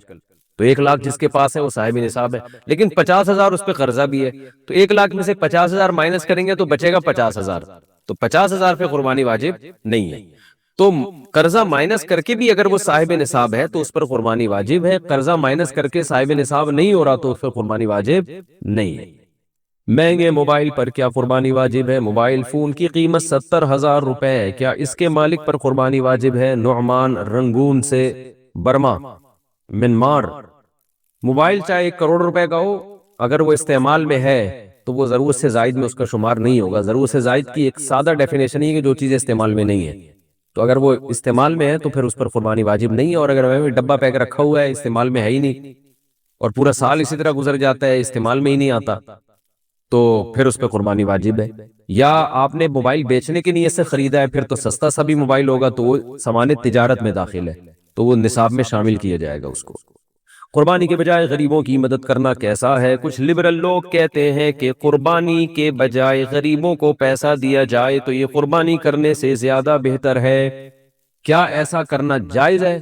تو 1 لاکھ جس کے پاس ہے وہ صاحب نصاب ہے۔ لیکن 50,000 اس پہ قرضہ بھی ہے، تو 1 لاکھ میں سے 50,000 مائنس کریں گے تو بچے گا 50,000، تو 50,000 پہ قربانی واجب نہیں ہے۔ تو قرضہ مائنس کر کے بھی اگر وہ صاحب نصاب ہے تو اس پر قربانی واجب ہے، قرضہ مائنس کر کے صاحب نصاب نہیں ہو رہا تو اس پر قربانی واجب نہیں ہے۔ مہنگے موبائل پر کیا قربانی واجب ہے؟ موبائل فون کی قیمت 70,000 روپے ہے، کیا اس کے مالک پر قربانی واجب ہے؟ نعمان رنگون سے برما منمار۔ موبائل چاہے 1 کروڑ روپے کا ہو، اگر وہ استعمال میں ہے تو وہ ضرورت سے زائد میں اس کا شمار نہیں ہوگا۔ ضرورت سے زائد کی ایک سادہ ڈیفینیشن ہی ہے کہ جو چیزیں استعمال میں نہیں ہے، تو اگر وہ استعمال میں ہے تو پھر اس پر قربانی واجب نہیں ہے، اور اگر ڈبہ پیک رکھا ہوا ہے، استعمال میں ہے ہی نہیں، اور پورا سال اسی طرح گزر جاتا ہے، استعمال میں ہی نہیں آتا، تو پھر اس پہ قربانی واجب ہے۔ یا آپ نے موبائل بیچنے کی نیت سے خریدا ہے، پھر تو سستا سا بھی موبائل ہوگا تو وہ سامان تجارت میں داخل ہے، تو وہ نصاب میں شامل کیا جائے گا اس کو۔ قربانی کے بجائے غریبوں کی مدد کرنا کیسا ہے؟ کچھ لبرل لوگ کہتے ہیں کہ قربانی کے بجائے غریبوں کو پیسہ دیا جائے تو یہ قربانی کرنے سے زیادہ بہتر ہے، کیا ایسا کرنا جائز ہے؟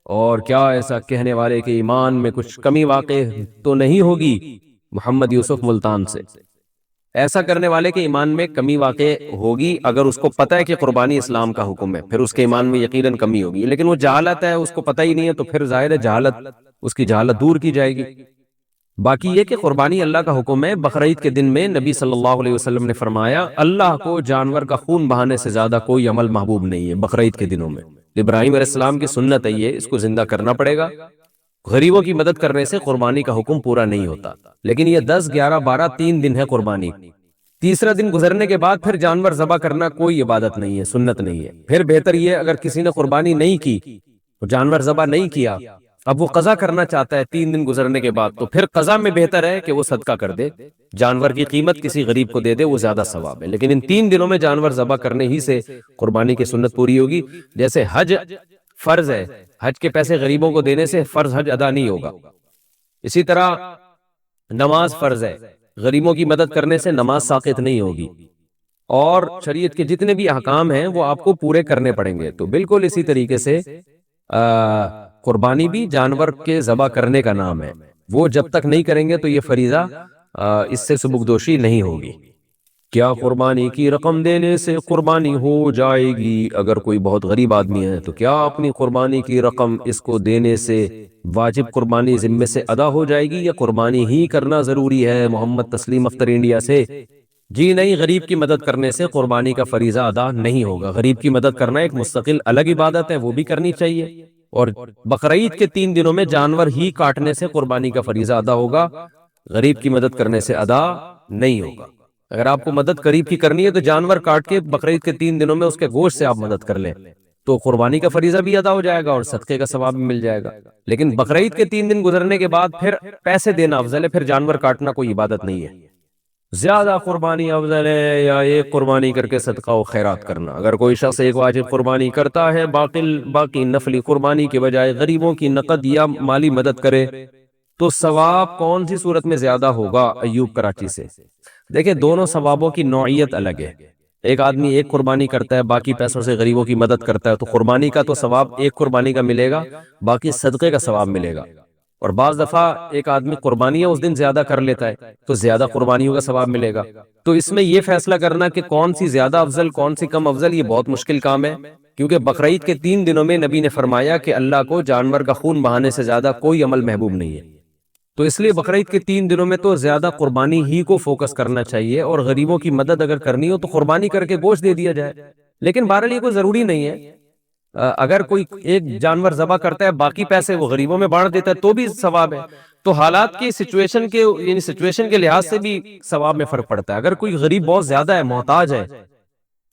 اور کیا ایسا کہنے والے کے ایمان میں کچھ کمی واقع تو نہیں ہوگی؟ محمد یوسف ملتان سے۔ ایسا کرنے والے کے ایمان میں کمی واقع ہوگی اگر اس کو پتہ ہے کہ قربانی اسلام کا حکم ہے، پھر اس کے ایمان میں یقیناً کمی ہوگی، لیکن وہ جہالت ہے، اس کو پتہ ہی نہیں ہے، تو پھر ظاہر ہے جہالت، اس کی جہالت دور کی جائے گی۔ باقی یہ کہ قربانی اللہ کا حکم ہے۔ بقرعید کے دن میں نبی صلی اللہ علیہ وسلم نے فرمایا، اللہ کو جانور کا خون بہانے سے زیادہ کوئی عمل محبوب نہیں ہے بقرعید کے دنوں میں۔ ابراہیم علیہ السلام کی سنت ہے یہ، اس کو زندہ کرنا پڑے گا۔ غریبوں کی مدد کرنے سے قربانی کا حکم پورا نہیں ہوتا، لیکن یہ 10 11 12 3 دن ہے قربانی، تیسرا دن گزرنے کے بعد پھر جانور ذبح کرنا کوئی عبادت نہیں ہے، سنت نہیں ہے۔ پھر بہتر یہ اگر کسی نے قربانی نہیں کی، جانور ذبح نہیں کیا، اب وہ قضا کرنا چاہتا ہے 3 دن گزرنے کے بعد، تو پھر قضا میں بہتر ہے کہ وہ صدقہ کر دے، جانور کی قیمت کسی غریب کو دے دے، وہ زیادہ ثواب ہے۔ لیکن ان 3 دنوں میں جانور ذبح کرنے ہی سے قربانی کی سنت پوری ہوگی۔ جیسے حج فرض ہے، حج کے پیسے غریبوں کو دینے سے فرض حج ادا نہیں ہوگا، اسی طرح نماز فرض ہے، غریبوں کی مدد کرنے سے نماز ساقط نہیں ہوگی، اور شریعت کے جتنے بھی احکام ہیں وہ آپ کو پورے کرنے پڑیں گے۔ تو بالکل اسی طریقے سے قربانی بھی جانور کے ذبح کرنے کا نام ہے، وہ جب تک نہیں کریں گے تو یہ فریضہ اس سے سبکدوشی نہیں ہوگی۔ کیا قربانی کی رقم دینے سے قربانی ہو جائے گی؟ اگر کوئی بہت غریب آدمی ہے تو کیا اپنی قربانی کی رقم اس کو دینے سے واجب قربانی ذمے سے ادا ہو جائے گی، یا قربانی ہی کرنا ضروری ہے؟ محمد تسلیم اختر انڈیا سے۔ جی نہیں، غریب کی مدد کرنے سے قربانی کا فریضہ ادا نہیں ہوگا۔ غریب کی مدد کرنا ایک مستقل الگ عبادت ہے، وہ بھی کرنی چاہیے، اور بقرعید کے 3 دنوں میں جانور ہی کاٹنے سے قربانی کا فریضہ ادا ہوگا، غریب کی مدد کرنے سے ادا نہیں ہوگا۔ اگر آپ کو مدد قریب کی کرنی ہے تو جانور کاٹ کے بقرعید کے 3 دنوں میں اس کے گوشت سے آپ مدد کر لیں، تو قربانی کا فریضہ بھی ادا ہو جائے گا اور صدقے کا ثواب بھی مل جائے گا۔ لیکن بقرعید کے 3 دن گزرنے کے بعد پھر پیسے دینا افضل ہے، پھر جانور کاٹنا کوئی عبادت نہیں ہے۔ زیادہ قربانی افضل ہے یا ایک قربانی کر کے صدقہ و خیرات کرنا؟ اگر کوئی شخص ایک واجب قربانی کرتا ہے، باقی نفلی قربانی کے بجائے غریبوں کی نقد یا مالی مدد کرے، تو ثواب کون سی صورت میں زیادہ ہوگا؟ ایوب کراچی سے۔ دیکھیں، دونوں ثوابوں کی نوعیت الگ ہے۔ ایک آدمی ایک قربانی کرتا ہے، باقی پیسوں سے غریبوں کی مدد کرتا ہے، تو قربانی کا تو ثواب ایک قربانی کا ملے گا، باقی صدقے کا ثواب ملے گا۔ اور بعض دفعہ ایک آدمی قربانیاں اس دن زیادہ کر لیتا ہے تو زیادہ قربانیوں کا ثواب ملے گا۔ تو اس میں یہ فیصلہ کرنا کہ کون سی زیادہ افضل کون سی کم افضل، یہ بہت مشکل کام ہے، کیونکہ بقرعید کے 3 دنوں میں نبی نے فرمایا کہ اللہ کو جانور کا خون بہانے سے زیادہ کوئی عمل محبوب نہیں ہے، تو اس لیے بقرعید کے 3 دنوں میں تو زیادہ قربانی ہی کو فوکس کرنا چاہیے، اور غریبوں کی مدد اگر کرنی ہو تو قربانی کر کے گوشت دے دیا جائے۔ لیکن بہرحال یہ کوئی ضروری نہیں ہے، اگر کوئی ایک جانور ذبح کرتا ہے باقی پیسے وہ غریبوں میں بانٹ دیتا ہے تو بھی ثواب ہے۔ تو حالات کی سچویشن کے لحاظ سے بھی ثواب میں فرق پڑتا ہے۔ اگر کوئی غریب بہت زیادہ ہے، محتاج ہے،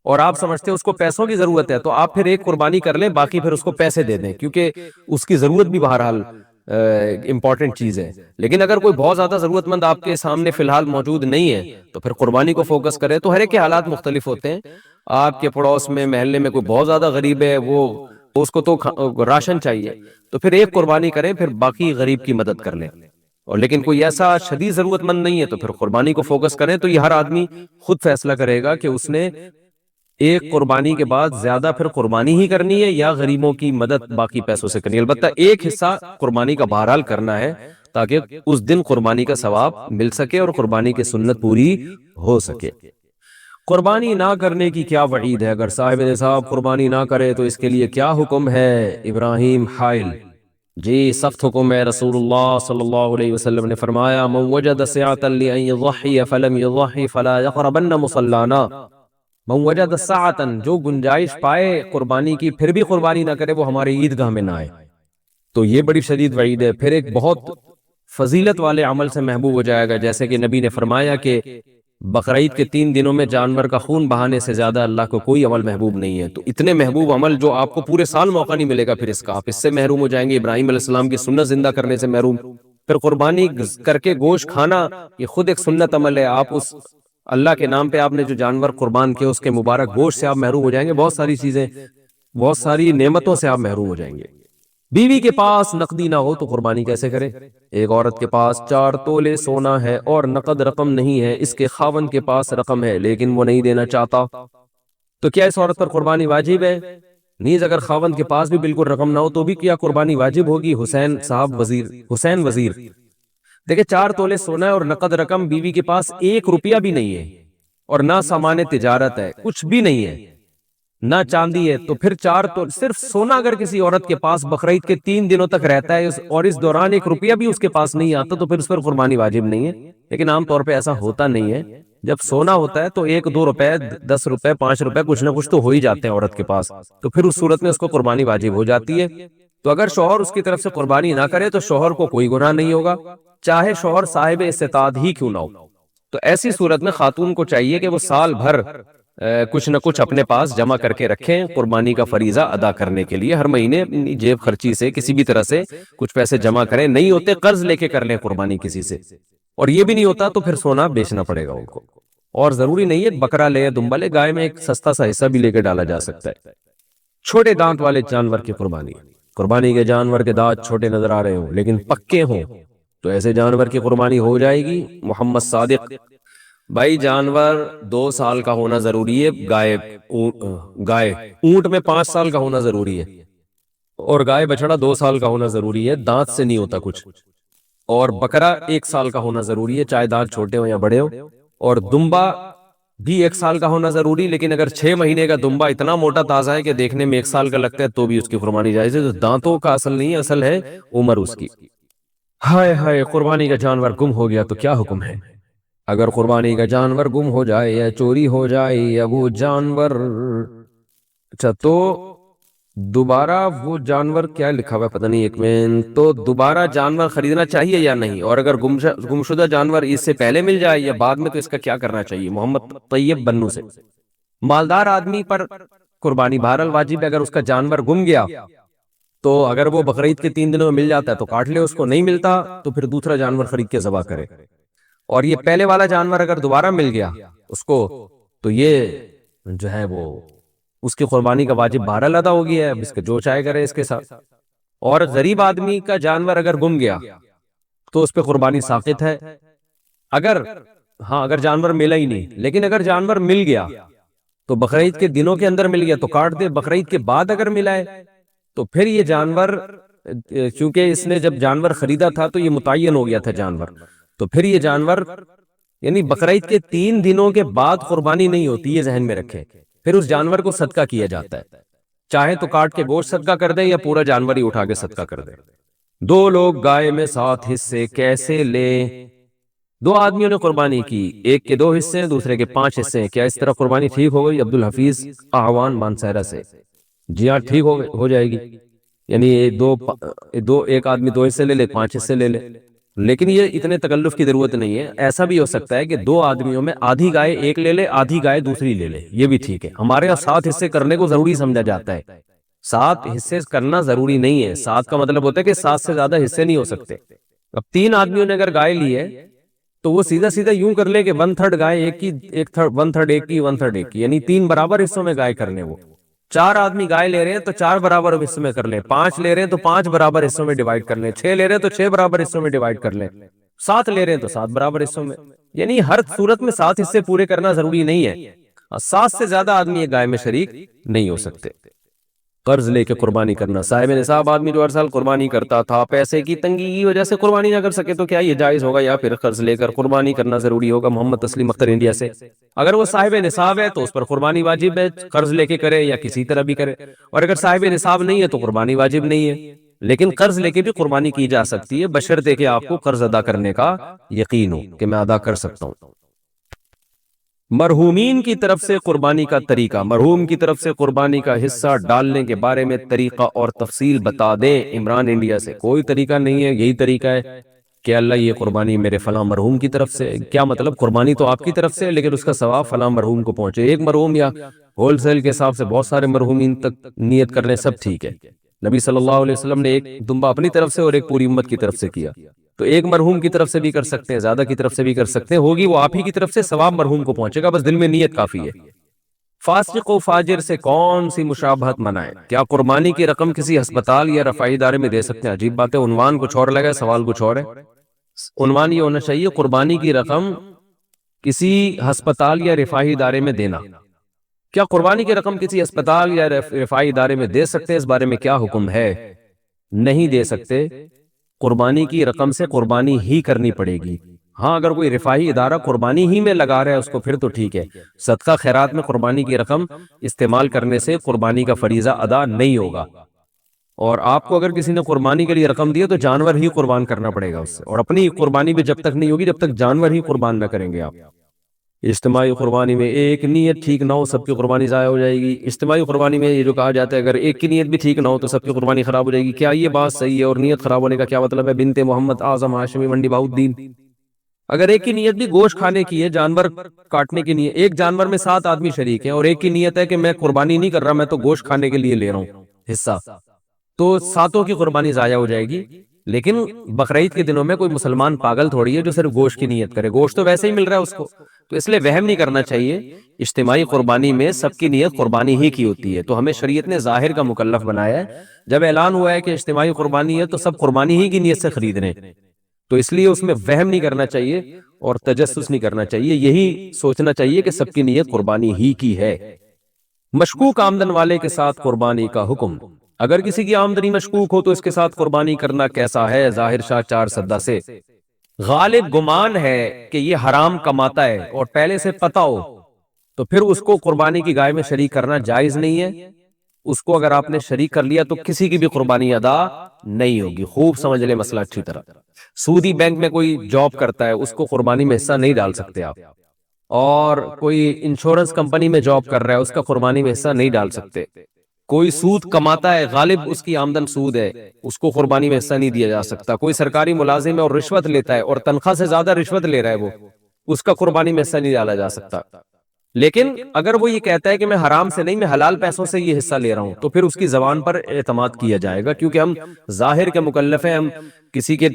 اور آپ سمجھتے ہیں اس کو پیسوں کی ضرورت ہے، تو آپ پھر ایک قربانی کر لیں، باقی پھر اس کو پیسے دے دیں، کیونکہ اس کی ضرورت بھی بہرحال امپورٹنٹ چیز ہے۔ لیکن اگر کوئی بہت زیادہ ضرورت مند آپ کے سامنے فی الحال موجود نہیں ہے تو پھر قربانی کو فوکس کرے۔ تو ہر ایک کے حالات مختلف ہوتے ہیں، آپ کے پڑوس میں محلے میں کوئی بہت زیادہ غریب ہے، وہ اس کو تو راشن چاہیے، تو پھر ایک قربانی کریں، پھر باقی غریب کی مدد کر لیں۔ اور لیکن کوئی ایسا شدید ضرورت مند نہیں ہے تو پھر قربانی کو فوکس کریں۔ تو یہ ہر آدمی خود فیصلہ کرے گا کہ اس نے ایک قربانی کے بعد زیادہ پھر قربانی ہی کرنی ہے یا غریبوں کی مدد باقی پیسوں سے کرنی ہے۔ البتہ ایک حصہ قربانی کا بہرحال کرنا ہے تاکہ اس دن قربانی کا ثواب مل سکے اور قربانی کی سنت پوری ہو سکے۔ قربانی نہ کرنے کی کیا وعید ہے؟ اگر صاحب نصاب قربانی نہ کرے تو اس کے لیے کیا حکم ہے؟ ابراہیم حائل: جی سخت حکم ہے۔ رسول اللہ صلی اللہ علیہ وسلم نے فرمایا: من وجد سعة لأن يضحي فلم يضحي فلا يقربن مصلانا۔ من وجد سعة، جو گنجائش پائے قربانی کی پھر بھی قربانی نہ کرے، وہ ہماری عیدگاہ میں نہ آئے۔ تو یہ بڑی شدید وعید ہے۔ پھر ایک بہت فضیلت والے عمل سے محبوب ہو جائے گا، جیسے کہ نبی نے فرمایا کہ بقرعید کے 3 دنوں میں جانور کا خون بہانے سے زیادہ اللہ کو کوئی عمل محبوب نہیں ہے۔ تو اتنے محبوب عمل جو آپ کو پورے سال موقع نہیں ملے گا، پھر اس کا آپ اس سے محروم ہو جائیں گے، ابراہیم علیہ السلام کی سنت زندہ کرنے سے محروم۔ پھر قربانی کر کے گوشت کھانا، یہ خود ایک سنت عمل ہے۔ آپ اس اللہ کے نام پہ آپ نے جو جانور قربان کیا، اس کے مبارک گوشت سے آپ محروم ہو جائیں گے، بہت ساری چیزیں، بہت ساری نعمتوں سے آپ محروم ہو جائیں گے۔ بیوی کے پاس نقدی نہ ہو تو قربانی کیسے کرے؟ ایک عورت کے پاس 4 تولے سونا ہے اور نقد رقم نہیں ہے، اس کے خاوند کے پاس رقم ہے لیکن وہ نہیں دینا چاہتا، تو کیا اس عورت پر قربانی واجب ہے؟ نیز اگر خاوند کے پاس بھی بالکل رقم نہ ہو تو بھی کیا قربانی واجب ہوگی؟ حسین وزیر: دیکھیں، 4 تولے سونا ہے اور نقد رقم، بیوی کے پاس 1 روپیہ بھی نہیں ہے، اور نہ سامان تجارت ہے، کچھ بھی نہیں ہے، نہ چاندی ہے، تو پھر 4 تولے صرف سونا اگر کسی عورت کے پاس بقرعید کے 3 دنوں تک رہتا ہے اور اس دوران 1 روپیہ بھی اس کے پاس نہیں آتا، تو پھر اس پر قربانی واجب نہیں ہے۔ لیکن عام طور پہ ایسا ہوتا نہیں ہے، جب سونا ہوتا ہے تو 1-2 روپے، 10 روپے، 5 روپے، کچھ نہ کچھ تو ہو ہی جاتے ہیں عورت کے پاس، تو پھر اس صورت میں اس کو قربانی واجب ہو جاتی ہے۔ تو اگر شوہر اس کی طرف سے قربانی نہ کرے تو شوہر کو کوئی گناہ نہیں ہوگا، چاہے شوہر صاحب استطاعت ہی کیوں نہ ہو۔ تو ایسی صورت میں خاتون کو چاہیے کہ وہ سال بھر کچھ نہ کچھ اپنے پاس جمع کر کے رکھیں قربانی کا فریضہ ادا کرنے کے لیے۔ ہر مہینے اپنی جیب خرچی سے کسی بھی طرح سے کچھ پیسے جمع کریں، نہیں ہوتے قرض لے کے کر لیں قربانی کسی سے، اور یہ بھی نہیں ہوتا تو پھر سونا بیچنا پڑے گا ان کو۔ اور ضروری نہیں ہے بکرا لے دمبا لے، گائے میں ایک سستا سا حصہ بھی لے کے ڈالا جا سکتا ہے۔ چھوٹے دانت والے جانور کی قربانی، قربانی کے جانور کے دانت چھوٹے نظر آ رہے ہوں لیکن پکے ہوں تو ایسے جانور کی قربانی ہو جائے گی۔ محمد صادق بھائی، جانور 2 سال کا ہونا ضروری ہے، گائے اونٹ میں 5 سال کا ہونا ضروری ہے، اور گائے بچڑا 2 سال کا ہونا ضروری ہے، دانت سے نہیں ہوتا کچھ، اور بکرا 1 سال کا ہونا ضروری ہے چاہے دانت چھوٹے ہو یا بڑے ہو، اور دمبا بھی 1 سال کا ہونا ضروری، لیکن اگر 6 مہینے کا دمبا اتنا موٹا تازہ ہے کہ دیکھنے میں 1 سال کا لگتا ہے تو بھی اس کی قربانی جائز ہے۔ تو دانتوں کا اصل نہیں ہے، اصل ہے عمر اس کی۔ ہائے ہائے، قربانی کا جانور گم ہو گیا تو کیا حکم ہے؟ اگر قربانی کا جانور گم ہو جائے یا چوری ہو جائے یا وہ جانور، اچھا تو دوبارہ وہ جانور کیا لکھا ہوا ہے پتہ نہیں، ایک منٹ، تو دوبارہ جانور خریدنا چاہیے یا نہیں؟ اور اگر گمشدہ جانور اس سے پہلے مل جائے یا بعد میں تو اس کا کیا کرنا چاہیے؟ محمد طیب بنو سے۔ مالدار آدمی پر قربانی بہرحال واجب ہے، اگر اس کا جانور گم گیا تو اگر وہ بقرعید کے 3 دنوں میں مل جاتا ہے تو کاٹ لے، اس کو نہیں ملتا تو پھر دوسرا جانور خرید کے ذبح کرے۔ اور یہ پہلے والا جانور اگر دوبارہ مل گیا اس کو تو یہ جو ہے وہ اس کی قربانی کا واجب بہرحال ادا ہو گیا ہے، اب اس کا جو چاہے کرے اس کے ساتھ۔ اور غریب آدمی کا جانور اگر گم گیا تو اس پہ قربانی ساقط ہے، اگر جانور ملا ہی نہیں، لیکن اگر جانور مل گیا تو بقرعید کے دنوں کے اندر مل گیا تو کاٹ دے، بقرعید کے بعد اگر ملا ہے تو پھر یہ جانور، چونکہ اس نے جب جانور خریدا تھا تو یہ متعین ہو گیا تھا جانور، تو پھر یہ جانور یعنی بقرعید کے 3 دنوں کے بعد قربانی نہیں ہوتی، یہ ذہن میں رکھے، پھر اس جانور کو صدقہ کیا جاتا ہے، چاہے تو کاٹ کے گوشت صدقہ کر دے یا پورا جانور ہی اٹھا کے صدقہ کر دے۔ 2 لوگ گائے میں 7 حصے کیسے لیں؟ 2 آدمیوں نے قربانی کی، ایک کے 2 حصے ہیں دوسرے کے 5 حصے ہیں، کیا اس طرح قربانی ٹھیک ہو گئی؟ عبدالحفیظ اعوان مانسہرہ سے۔ جی ہاں، ٹھیک ہو جائے گی، یعنی ایک آدمی 2 حصے لے لے، 5 حصے لے لے، لیکن یہ اتنے تکلف کی ضرورت نہیں ہے۔ ایسا بھی ہو سکتا ہے کہ 2 آدمیوں میں آدھی گائے ایک لے لے، آدھی گائے دوسری لے لے، یہ بھی ٹھیک ہے۔ ہمارے یہاں 7 حصے کرنے کو ضروری سمجھا جاتا ہے، 7 حصے کرنا ضروری نہیں ہے، 7 کا مطلب ہوتا ہے کہ 7 سے زیادہ حصے نہیں ہو سکتے۔ اب 3 آدمیوں نے اگر گائے لی ہے تو وہ سیدھا سیدھا یوں کر لے کہ 1/3 گائے ایک کی، 1/3 ایک کی، 1/3 ایک کی، یعنی 3 برابر حصوں میں گائے کر لیں۔ وہ 4 آدمی گائے لے رہے ہیں تو 4 برابر حصوں میں کر لیں، 5 لے رہے ہیں تو 5 برابر حصوں میں ڈیوائیڈ کر لیں، 6 لے رہے ہیں تو 6 برابر حصوں میں ڈیوائیڈ کر لیں، 7 لے رہے ہیں تو 7 برابر حصوں میں، یعنی ہر صورت میں 7 حصے پورے کرنا ضروری نہیں ہے۔ 7 سے زیادہ آدمی ایک گائے میں شریک نہیں ہو سکتے۔ قرض لے کے قربانی کرنا، صاحب نصاب آدمی جو ہر سال قربانی کرتا تھا پیسے کی تنگی کی وجہ سے قربانی نہ کر سکے تو کیا یہ جائز ہوگا یا پھر قرض لے کر قربانی کرنا ضروری ہوگا؟ محمد تسلیم اختر انڈیا سے۔ اگر وہ صاحب نصاب ہے تو اس پر قربانی واجب ہے، قرض لے کے کرے یا کسی طرح بھی کرے، اور اگر صاحب نصاب نہیں ہے تو قربانی واجب نہیں ہے، لیکن قرض لے کے بھی قربانی کی جا سکتی ہے بشرطے کہ آپ کو قرض ادا کرنے کا یقین ہو کہ میں ادا کر سکتا ہوں۔ مرحومین کی طرف سے قربانی کا طریقہ، مرحوم کی طرف سے قربانی کا حصہ ڈالنے کے بارے میں طریقہ اور تفصیل بتا دیں۔ عمران انڈیا سے۔ کوئی طریقہ نہیں ہے، یہی طریقہ ہے کہ اللہ یہ قربانی میرے فلاں مرحوم کی طرف سے، کیا مطلب قربانی تو آپ کی طرف سے لیکن اس کا ثواب فلاں مرحوم کو پہنچے۔ ایک مرحوم یا ہول سیل کے حساب سے بہت سارے مرحومین تک نیت کر لیں، سب ٹھیک ہے۔ نبی صلی اللہ علیہ وسلم نے ایک دمبا اپنی طرف سے اور ایک پوری امت کی طرف سے کیا، تو ایک مرحوم کی طرف سے بھی کر سکتے ہیں، زیادہ کی طرف سے بھی کر سکتے ہیں، ہوگی وہ آپ ہی کی طرف سے، ثواب مرحوم کو پہنچے گا، بس دل میں نیت کافی ہے۔ فاسق و فاجر سے کون سی مشابہت منائے؟ کیا قربانی کی رقم کسی ہسپتال یا رفاہی ادارے میں دے سکتے ہیں؟ عجیب بات ہے، عنوان کچھ اور لگا ہے، سوال کچھ اور ہے۔ عنوان یہ ہونا چاہیے قربانی کی رقم کسی ہسپتال یا رفاہی ادارے میں دینا۔ کیا قربانی کی رقم کسی ہسپتال یا رفاہی ادارے میں دے سکتے ہیں؟ اس بارے میں کیا حکم ہے؟ نہیں دے سکتے، قربانی کی رقم سے قربانی ہی کرنی پڑے گی۔ ہاں اگر کوئی رفاہی ادارہ قربانی ہی میں لگا رہا ہے اس کو پھر تو ٹھیک ہے، صدقہ خیرات میں قربانی کی رقم استعمال کرنے سے قربانی کا فریضہ ادا نہیں ہوگا، اور آپ کو اگر کسی نے قربانی کے لیے رقم دی تو جانور ہی قربان کرنا پڑے گا اس سے، اور اپنی قربانی بھی جب تک نہیں ہوگی جب تک جانور ہی قربان نہ کریں گے آپ۔ اجتماعی قربانی میں ایک نیت ٹھیک نہ ہو سب کی قربانی ضائع ہو جائے گی. اجتماعی قربانی میں یہ جو کہا جاتا ہے اگر ایک کی نیت بھی ٹھیک نہ ہو تو سب کی قربانی خراب ہو جائے گی. کیا یہ بات صحیح ہے؟ اور نیت خراب ہونے کا کیا مطلب ہے؟ بنت محمد اعظم ہاشمی منڈی بہاؤالدین. اگر ایک کی نیت بھی گوشت کھانے کی ہے، جانور کاٹنے کی نیت، ایک جانور میں 7 آدمی شریک ہیں اور ایک کی نیت ہے کہ میں قربانی نہیں کر رہا، میں تو گوشت کھانے کے لیے لے رہا ہوں حصہ، تو 7 کی قربانی ضائع ہو جائے گی. لیکن بقرعید کے دنوں میں کوئی مسلمان پاگل تھوڑی ہے جو صرف گوشت کی نیت کرے، گوشت تو ویسے ہی مل رہا ہے اس کو. تو اس لیے وہم نہیں کرنا چاہیے. اجتماعی قربانی میں سب کی نیت قربانی ہی کی ہوتی ہے، تو ہمیں شریعت نے ظاہر کا مکلف بنایا ہے. جب اعلان ہوا ہے کہ اجتماعی قربانی ہے تو سب قربانی ہی کی نیت سے خرید رہے ہیں، تو اس لیے اس میں وہم نہیں کرنا چاہیے اور تجسس نہیں کرنا چاہیے. یہی سوچنا چاہیے کہ سب کی نیت قربانی ہی کی ہے. مشکوک آمدن والے کے ساتھ قربانی کا حکم. اگر کسی کی آمدنی مشکوک ہو تو اس کے ساتھ قربانی کرنا کیسا ہے؟ ظاہر شاہ 4 سدہ سے. غالب گمان ہے کہ یہ حرام کماتا ہے اور پہلے سے پتہ ہو تو پھر اس کو قربانی کی گائے میں شریک کرنا جائز نہیں ہے. اس کو اگر آپ نے شریک کر لیا تو کسی کی بھی قربانی ادا نہیں ہوگی. خوب سمجھ لے مسئلہ اچھی طرح. سودی بینک میں کوئی جاب کرتا ہے، اس کو قربانی میں حصہ نہیں ڈال سکتے آپ. اور کوئی انشورنس کمپنی میں جاب کر رہا ہے، اس کا قربانی میں حصہ نہیں ڈال سکتے. کوئی سود کماتا ہے، غالب اس کی آمدن سود ہے، اس کو قربانی میں حصہ نہیں دیا جا سکتا. کوئی سرکاری ملازم ہے اور رشوت لیتا ہے اور تنخواہ سے زیادہ رشوت لے رہا ہے، وہ اس کا قربانی میں حصہ نہیں ڈالا جا سکتا. لیکن اگر وہ یہ کہتا ہے کہ میں حرام سے نہیں، میں حلال پیسوں سے یہ حصہ لے رہا ہوں، تو پھر اس کی زبان پر اعتماد کیا جائے گا، کیونکہ ہم ظاہر کے مکلف ہیں، ہم کسی کے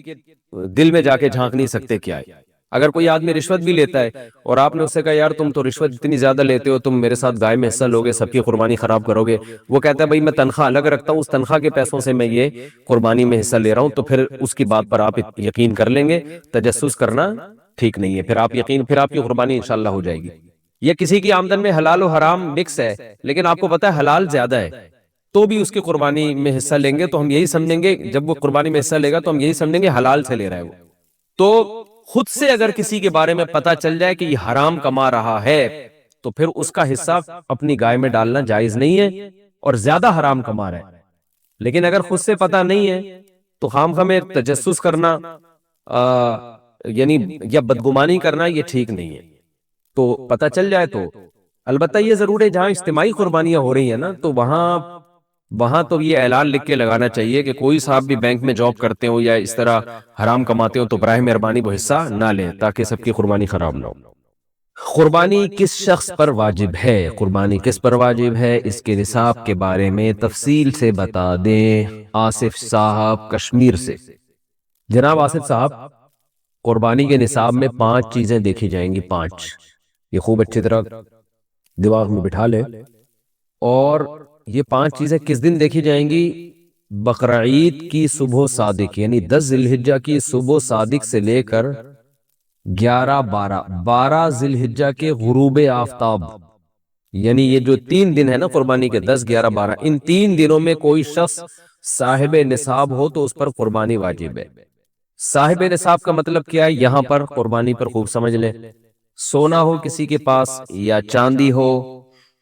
دل میں جا کے جھانک نہیں سکتے کیا ہے. اگر کوئی آدمی رشوت بھی لیتا ہے اور آپ نے اس سے کہا یار تم تو رشوت اتنی زیادہ لیتے ہو، تم میرے ساتھ گائے میں حصہ لوگے، سب کی قربانی خراب کرو گے، وہ کہتا ہے بھائی میں تنخواہ الگ رکھتا ہوں، اس تنخواہ کے پیسوں سے میں یہ قربانی میں حصہ لے رہا ہوں، تو پھر اس کی بات پر آپ یقین کر لیں گے. تجسس کرنا ٹھیک نہیں ہے. پھر آپ کی قربانی انشاءاللہ ہو جائے گی. یا کسی کی آمدن میں حلال و حرام مکس ہے لیکن آپ کو پتا ہے حلال زیادہ ہے، تو بھی اس کی قربانی میں حصہ لیں گے، تو ہم یہی سمجھیں گے، جب وہ قربانی میں حصہ لے گا تو ہم یہی سمجھیں گے حلال سے لے رہا ہے وہ. تو خود سے اگر کسی کے بارے میں پتا چل جائے کہ یہ حرام کما رہا ہے تو پھر اس کا حصہ اپنی گائے میں ڈالنا جائز نہیں ہے اور زیادہ حرام کما رہا ہے. لیکن اگر خود سے پتا نہیں ہے تو خام میں تجسس کرنا یعنی یا بدگمانی کرنا یہ ٹھیک نہیں ہے. تو پتا چل جائے تو البتہ یہ ضرور ہے جہاں اجتماعی قربانیاں ہو رہی ہیں نا، تو وہاں تو یہ اعلان لکھ کے لگانا چاہیے کہ کوئی صاحب بھی بینک میں جاب کرتے ہو یا اس طرح حرام کماتے ہو تو براہ مہربانی وہ حصہ نہ لیں، تاکہ سب کی قربانی خراب نہ ہو. قربانی کس شخص پر واجب ہے؟ قربانی کس پر واجب ہے، اس کے نصاب کے بارے میں تفصیل سے بتا دیں. آصف صاحب کشمیر سے. جناب آصف صاحب، قربانی کے نصاب میں 5 چیزیں دیکھی جائیں گی. 5 یہ خوب اچھی طرح دماغ میں بٹھا لے. اور یہ 5 چیزیں کس دن دیکھی جائیں گی؟ بقرعید کی صبح صادق، یعنی 10 ذی الحجہ کی صبح صادق سے لے کر 12 ذی الحجہ کے غروب آفتاب، یعنی یہ جو 3 دن ہے نا قربانی کے، 10 11 12، ان 3 دنوں میں کوئی شخص صاحب نصاب ہو تو اس پر قربانی واجب ہے. صاحب نصاب کا مطلب کیا ہے یہاں پر قربانی پر خوب سمجھ لیں. سونا ہو کسی کے پاس، یا چاندی ہو،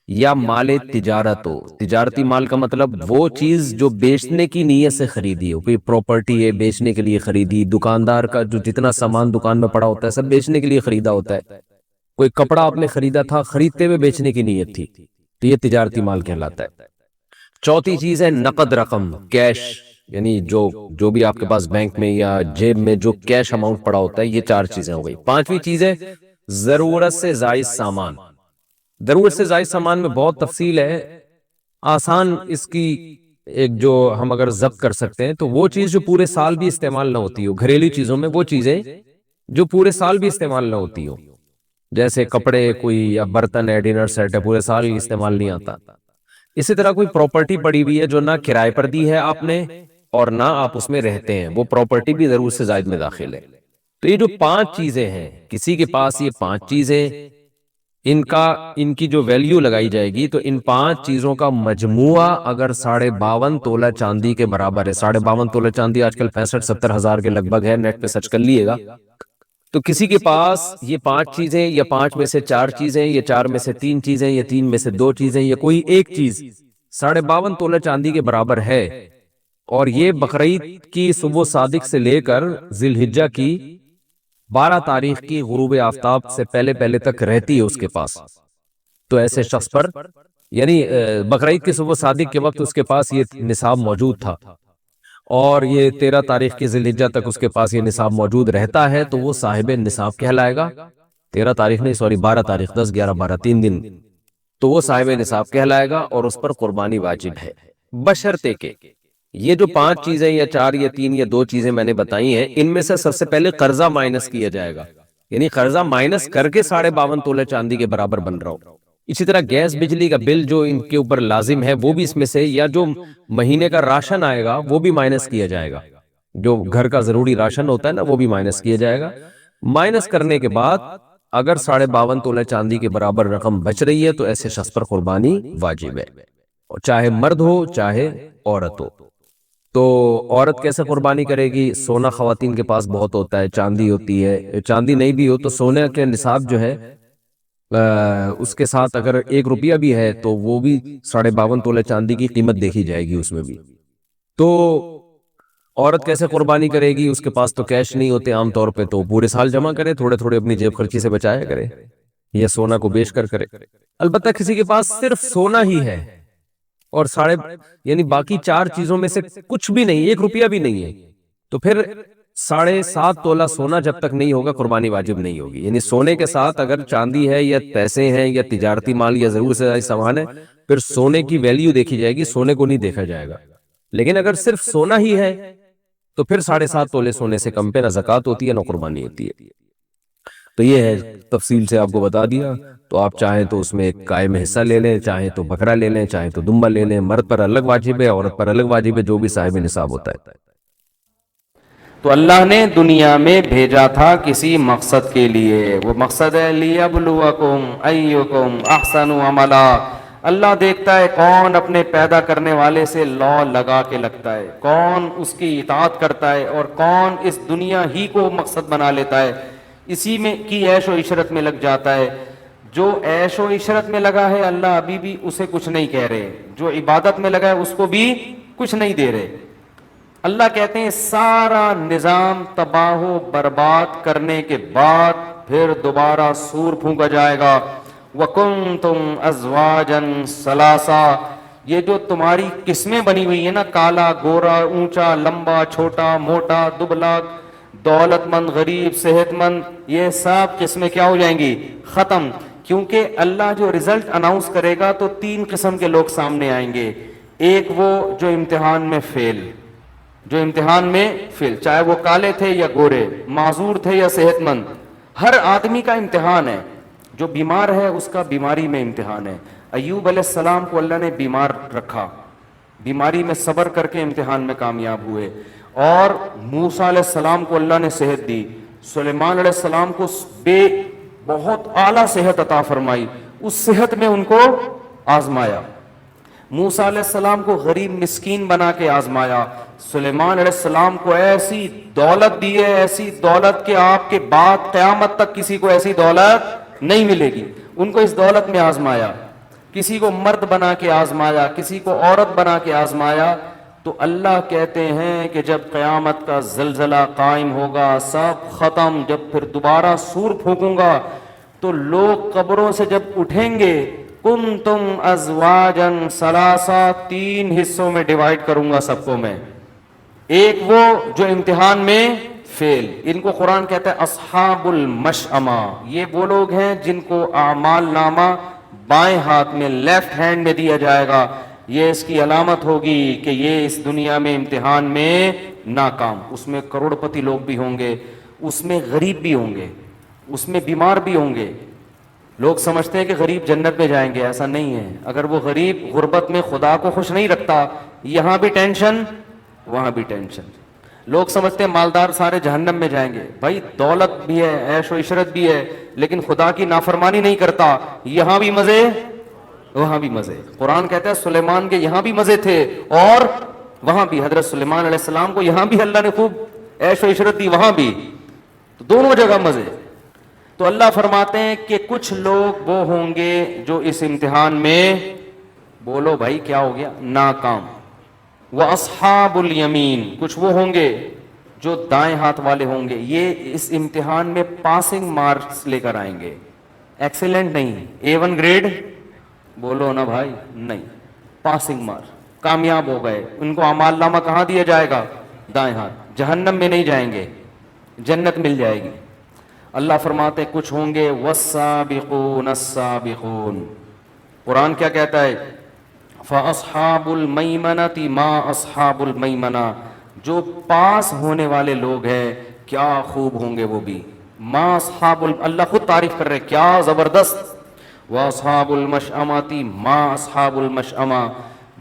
یا مال تجارت ہو. تجارتی مال کا مطلب وہ چیز جو بیچنے کی نیت سے خریدی ہو. کوئی پراپرٹی ہے بیچنے کے لیے خریدی، دکاندار کا جو جتنا سامان دکان میں پڑا ہوتا ہے سب بیچنے کے لیے خریدا ہوتا ہے. کوئی کپڑا آپ نے خریدا تھا، خریدتے ہوئے بیچنے کی نیت تھی، تو یہ تجارتی مال کہلاتا ہے. چوتھی چیز ہے نقد رقم، کیش، یعنی جو بھی آپ کے پاس بینک میں یا جیب میں جو کیش اماؤنٹ پڑا ہوتا ہے. یہ 4 چیزیں ہو گئی. 5ویں چیز ہے ضرورت سے زائد سامان. ضرورت سے زائد سامان میں بہت تفصیل ہے. آسان اس کی ایک جو ہم اگر ضبط کر سکتے ہیں تو وہ چیز جو پورے سال بھی استعمال نہ ہوتی ہو. گھریلو چیزوں میں وہ چیزیں جو پورے سال بھی استعمال نہ ہوتی ہو، جیسے کپڑے کوئی یا برتن ہے، ڈنر سیٹ ہے، پورے سال استعمال نہیں آتا. اسی طرح کوئی پراپرٹی پڑی ہوئی ہے جو نہ کرائے پر دی ہے آپ نے اور نہ آپ اس میں رہتے ہیں، وہ پراپرٹی بھی ضرورت سے زائد میں داخل ہے. تو یہ جو 5 چیزیں ہیں، کسی کے پاس یہ 5 چیزیں، ان کی جو ویلیو لگائی جائے گی تو ان 5 چیزوں کا مجموعہ اگر 52.5 تولہ چاندی کے برابر ہے. 52.5 تولہ چاندی آج کل 65-70 ہزار کے لگ بھگ ہے، نیٹ پہ سرچ کر لیے گا. تو کسی کے پاس یہ 5 چیزیں، یا 5 میں سے 4 چیزیں، یا 4 میں سے 3 چیزیں، یا 3 میں سے 2 چیزیں، یا کوئی ایک چیز 52.5 تولہ چاندی کے برابر ہے، اور یہ بقرعید کی صبح صادق سے لے کر ذی الحجہ کی 12 تاریخ کی غروب آفتاب سے پہلے پہلے تک رہتی ہے اس کے پاس، تو ایسے شخص پر یعنی بقرعید کی صبح صادق کے وقت اس کے پاس یہ نصاب موجود تھا، اور یہ 13 تاریخ کی ذی الحجہ تک اس کے پاس یہ نصاب موجود رہتا ہے، تو وہ صاحب نصاب کہلائے گا۔ 13 تاریخ نہیں، سوری 12 تاریخ، 10 11 12 3 دن، تو وہ صاحب نصاب کہلائے گا اور اس پر قربانی واجب ہے، بشرطے کہ یہ جو 5 چیزیں یا 4 یا 3 یا 2 چیزیں میں نے بتائی ہیں، ان میں سے سب سے پہلے قرضہ مائنس کیا جائے گا، یعنی قرضہ مائنس کر کے 52.5 تولے چاندی کے برابر بن رہا ہو۔ اسی طرح گیس بجلی کا بل جو ان کے اوپر لازم ہے وہ بھی اس میں سے، یا جو مہینے کا راشن آئے گا وہ بھی مائنس کیا جائے گا، جو گھر کا ضروری راشن ہوتا ہے نا وہ بھی مائنس کیا جائے گا۔ مائنس کرنے کے بعد اگر 52.5 تولے چاندی کے برابر رقم بچ رہی ہے تو ایسے شخص پر قربانی واجب ہے، اور چاہے مرد ہو چاہے عورت ہو۔ تو عورت کیسے قربانی کرے گی؟ سونا خواتین کے پاس بہت ہوتا ہے، چاندی ہوتی ہے، چاندی نہیں بھی ہو تو سونے کے نصاب جو ہے اس کے ساتھ اگر 1 روپیہ بھی ہے تو وہ بھی 52.5 تولے چاندی کی قیمت دیکھی جائے گی اس میں بھی۔ تو عورت کیسے قربانی کرے گی؟ اس کے پاس تو کیش نہیں ہوتے عام طور پہ، تو پورے سال جمع کرے، تھوڑے تھوڑے اپنی جیب خرچی سے بچایا کرے، یا سونا کو بیچ کر کرے۔ البتہ کسی کے پاس صرف سونا ہی ہے اور یعنی باقی 4 چیزوں میں سے کچھ بھی نہیں، 1 روپیہ بھی نہیں ہے، تو پھر 7.5 تولہ سونا جب تک نہیں ہوگا قربانی واجب نہیں ہوگی۔ یعنی سونے کے ساتھ اگر چاندی ہے یا پیسے ہیں یا تجارتی مال یا ضرور سے زائد سامان ہے، پھر سونے کی ویلیو دیکھی جائے گی، سونے کو نہیں دیکھا جائے گا۔ لیکن اگر صرف سونا ہی ہے تو پھر 7.5 تولے سونے سے کم پہ نہ زکوٰۃ ہوتی ہے نہ قربانی ہوتی ہے۔ تو یہ ہے، تفصیل سے آپ کو بتا دیا، تو آپ چاہیں تو اس میں ایک قائم حصہ لے لیں، چاہیں تو بکرا لے لیں، چاہیں تو دمبا لے لیں۔ مرد پر الگ واجب ہے، عورت پر الگ واجب ہے، جو بھی صاحب نصاب ہوتا ہے۔ تو اللہ نے دنیا میں بھیجا تھا کسی مقصد کے لیے، وہ مقصد ہے لیبلوکم ایکم احسن عملا۔ اللہ دیکھتا ہے کون اپنے پیدا کرنے والے سے لا لگا کے لگتا ہے، کون اس کی اطاعت کرتا ہے، اور کون اس دنیا ہی کو مقصد بنا لیتا ہے، اسی میں کی عیش و عشرت میں لگ جاتا ہے۔ جو عیش و عشرت میں لگا ہے اللہ ابھی بھی اسے کچھ نہیں کہہ رہے، جو عبادت میں لگا ہے اس کو بھی کچھ نہیں دے رہے۔ اللہ کہتے ہیں سارا نظام تباہ و برباد کرنے کے بعد پھر دوبارہ سور پھونکا جائے گا۔ وَكُنْتُمْ أَزْوَاجًا ثَلَاثًا، یہ جو تمہاری قسمیں بنی ہوئی ہیں نا، کالا گورا، اونچا لمبا، چھوٹا موٹا، دبلا، دولت مند غریب، صحت مند، یہ سب قسمیں کیا ہو جائیں گی؟ ختم۔ کیونکہ اللہ جو رزلٹ اناؤنس کرے گا تو 3 قسم کے لوگ سامنے آئیں گے۔ ایک وہ جو امتحان میں فیل، جو امتحان میں فیل، چاہے وہ کالے تھے یا گورے، معذور تھے یا صحت مند، ہر آدمی کا امتحان ہے۔ جو بیمار ہے اس کا بیماری میں امتحان ہے۔ ایوب علیہ السلام کو اللہ نے بیمار رکھا، بیماری میں صبر کر کے امتحان میں کامیاب ہوئے، اور موسیٰ علیہ السلام کو اللہ نے صحت دی، سلیمان علیہ السلام کو بہت اعلیٰ صحت عطا فرمائی، اس صحت میں ان کو آزمایا۔ موسیٰ علیہ السلام کو غریب مسکین بنا کے آزمایا، سلیمان علیہ السلام کو ایسی دولت دی ہے، ایسی دولت کہ آپ کے بعد قیامت تک کسی کو ایسی دولت نہیں ملے گی، ان کو اس دولت میں آزمایا۔ کسی کو مرد بنا کے آزمایا، کسی کو عورت بنا کے آزمایا۔ تو اللہ کہتے ہیں کہ جب قیامت کا زلزلہ قائم ہوگا، سب ختم، جب پھر دوبارہ سور پھونکوں گا تو لوگ قبروں سے جب اٹھیں گے، کنتم ازواجا ثلاثا، 3 حصوں میں ڈیوائیڈ کروں گا سب کو میں۔ ایک وہ جو امتحان میں فیل، ان کو قرآن کہتا ہے اصحاب المشأمہ، یہ وہ لوگ ہیں جن کو اعمال نامہ بائیں ہاتھ میں، لیفٹ ہینڈ میں دیا جائے گا۔ یہ اس کی علامت ہوگی کہ یہ اس دنیا میں امتحان میں ناکام۔ اس میں کروڑ پتی لوگ بھی ہوں گے، اس میں غریب بھی ہوں گے، اس میں بیمار بھی ہوں گے۔ لوگ سمجھتے ہیں کہ غریب جنت میں جائیں گے، ایسا نہیں ہے۔ اگر وہ غریب غربت میں خدا کو خوش نہیں رکھتا، یہاں بھی ٹینشن وہاں بھی ٹینشن۔ لوگ سمجھتے ہیں مالدار سارے جہنم میں جائیں گے، بھائی دولت بھی ہے، عیش و عشرت بھی ہے، لیکن خدا کی نافرمانی نہیں کرتا، یہاں بھی مزے وہاں بھی مزے۔ قرآن کہتا ہے سلیمان کے یہاں بھی مزے تھے اور وہاں بھی، حضرت سلیمان علیہ السلام کو یہاں بھی اللہ نے خوب عیش و عشرت دی، وہاں بھی، تو دونوں جگہ مزے۔ تو اللہ فرماتے ہیں کہ کچھ لوگ وہ ہوں گے جو اس امتحان میں، بولو بھائی کیا ہو گیا؟ ناکام۔ وَأَصْحَابُ الْيَمِينَ، کچھ وہ ہوں گے جو دائیں ہاتھ والے ہوں گے یہ اس امتحان میں پاسنگ مارکس لے کر آئیں گے, ایکسیلنٹ نہیں, A1 گریڈ بولو نا بھائی, نہیں, پاسنگ مارکس, کامیاب ہو گئے. ان کو اعمال نامہ کہاں دیا جائے گا؟ دائیں ہاتھ. جہنم میں نہیں جائیں گے, جنت مل جائے گی. اللہ فرماتے کچھ ہوں گے والسابقون السابقون. قرآن کیا کہتا ہے؟ فاصحاب المیمنۃ ما اصحاب المیمنہ, جو پاس ہونے والے لوگ ہیں کیا خوب ہوں گے وہ بھی. ما اصحاب اللہ خود تعریف کر رہے کیا زبردست. واصحاب المشأمۃ ما اصحاب المشأمہ,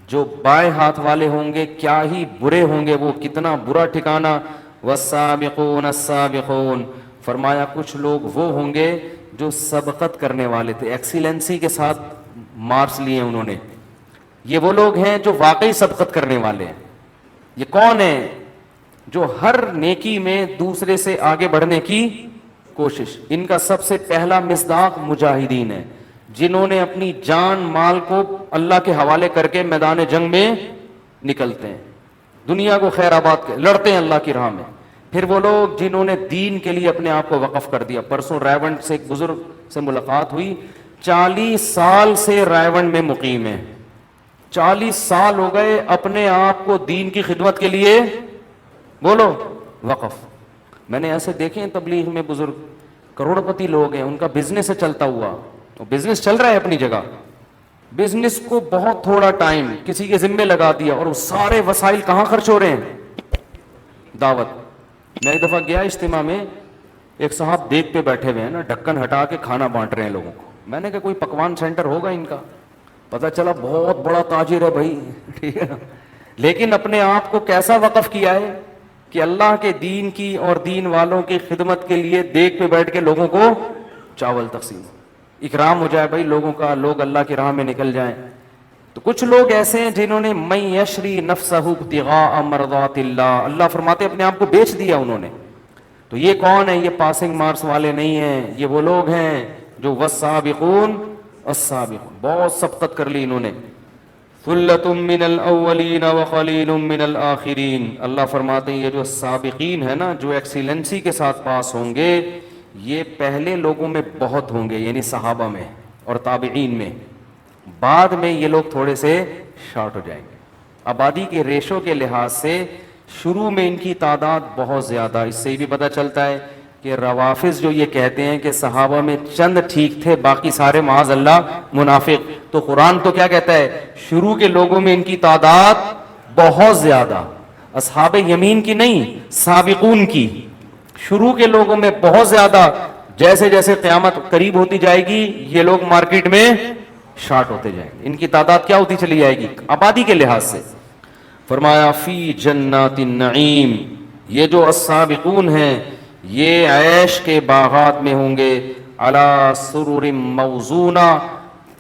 جو بائیں ہاتھ والے ہوں گے کیا ہی برے ہوں گے وہ, کتنا برا ٹھکانہ. والسابقون السابقون, فرمایا کچھ لوگ وہ ہوں گے جو سبقت کرنے والے تھے, ایکسیلنسی کے ساتھ مارکس لیے انہوں نے. یہ وہ لوگ ہیں جو واقعی سبقت کرنے والے ہیں. یہ کون ہیں؟ جو ہر نیکی میں دوسرے سے آگے بڑھنے کی کوشش. ان کا سب سے پہلا مصداق مجاہدین ہے, جنہوں نے اپنی جان مال کو اللہ کے حوالے کر کے میدان جنگ میں نکلتے ہیں, دنیا کو خیر آباد لڑتے ہیں اللہ کی راہ میں. پھر وہ لوگ جنہوں نے دین کے لیے اپنے آپ کو وقف کر دیا. پرسوں رائیونڈ سے ایک بزرگ سے ملاقات ہوئی, 40 سال سے رائیونڈ میں مقیم ہیں, 40 سال ہو گئے اپنے آپ کو دین کی خدمت کے لیے بولو وقف. میں نے ایسے دیکھے ہیں تبلیغ میں بزرگ, کروڑپتی لوگ ہیں, ان کا بزنس ہے چلتا ہوا, بزنس چل رہا ہے اپنی جگہ, بزنس کو بہت تھوڑا ٹائم کسی کے ذمے لگا دیا اور وہ سارے وسائل کہاں خرچ ہو رہے ہیں؟ دعوت. میں ایک دفعہ گیا اجتماع میں, ایک صاحب دیگ پہ بیٹھے ہوئے ہیں نا, ڈھکن ہٹا کے کھانا بانٹ رہے ہیں لوگوں کو. میں نے کہا کوئی پکوان سینٹر ہوگا ان کا, پتہ چلا بہت بڑا تاجر ہے بھائی, ٹھیک ہے نا, لیکن اپنے آپ کو کیسا وقف کیا ہے کہ اللہ کے دین کی اور دین والوں کی خدمت کے لیے دیگ پہ بیٹھ کے لوگوں کو چاول تقسیم, اکرام ہو جائے بھائی لوگوں کا, لوگ اللہ کی راہ میں نکل جائیں. تو کچھ لوگ ایسے ہیں جنہوں نے من یشری نفسہ ابتغاء مرضات اللہ, اللہ فرماتے اپنے آپ کو بیچ دیا انہوں نے. تو یہ کون ہے؟ یہ پاسنگ مارکس والے نہیں ہیں, یہ وہ لوگ ہیں جو والسابقون السابقون, بہت سبقت کر لی انہوں نے. ثلۃ من الاولین وقلیل من الآخرین, اللہ فرماتے ہیں یہ جو سابقین ہیں نا, جو ایکسیلنسی کے ساتھ پاس ہوں گے, یہ پہلے لوگوں میں بہت ہوں گے, یعنی صحابہ میں اور تابعین میں. بعد میں یہ لوگ تھوڑے سے شارٹ ہو جائیں گے. آبادی کے ریشو کے لحاظ سے شروع میں ان کی تعداد بہت زیادہ. اس سے بھی پتہ چلتا ہے کہ روافض جو یہ کہتے ہیں کہ صحابہ میں چند ٹھیک تھے باقی سارے معاذ اللہ منافق, تو قرآن تو کیا کہتا ہے؟ شروع کے لوگوں میں ان کی تعداد بہت زیادہ, اصحاب یمین کی نہیں, سابقون کی. شروع کے لوگوں میں بہت زیادہ, جیسے جیسے قیامت قریب ہوتی جائے گی یہ لوگ مارکیٹ میں شارٹ ہوتے جائیں گے, ان کی تعداد کیا ہوتی چلی جائے گی آبادی کے لحاظ سے. فرمایا فی جنات النعیم, یہ جو السابقون ہیں یہ عیش کے باغات میں ہوں گے, علی سرر موضونہ,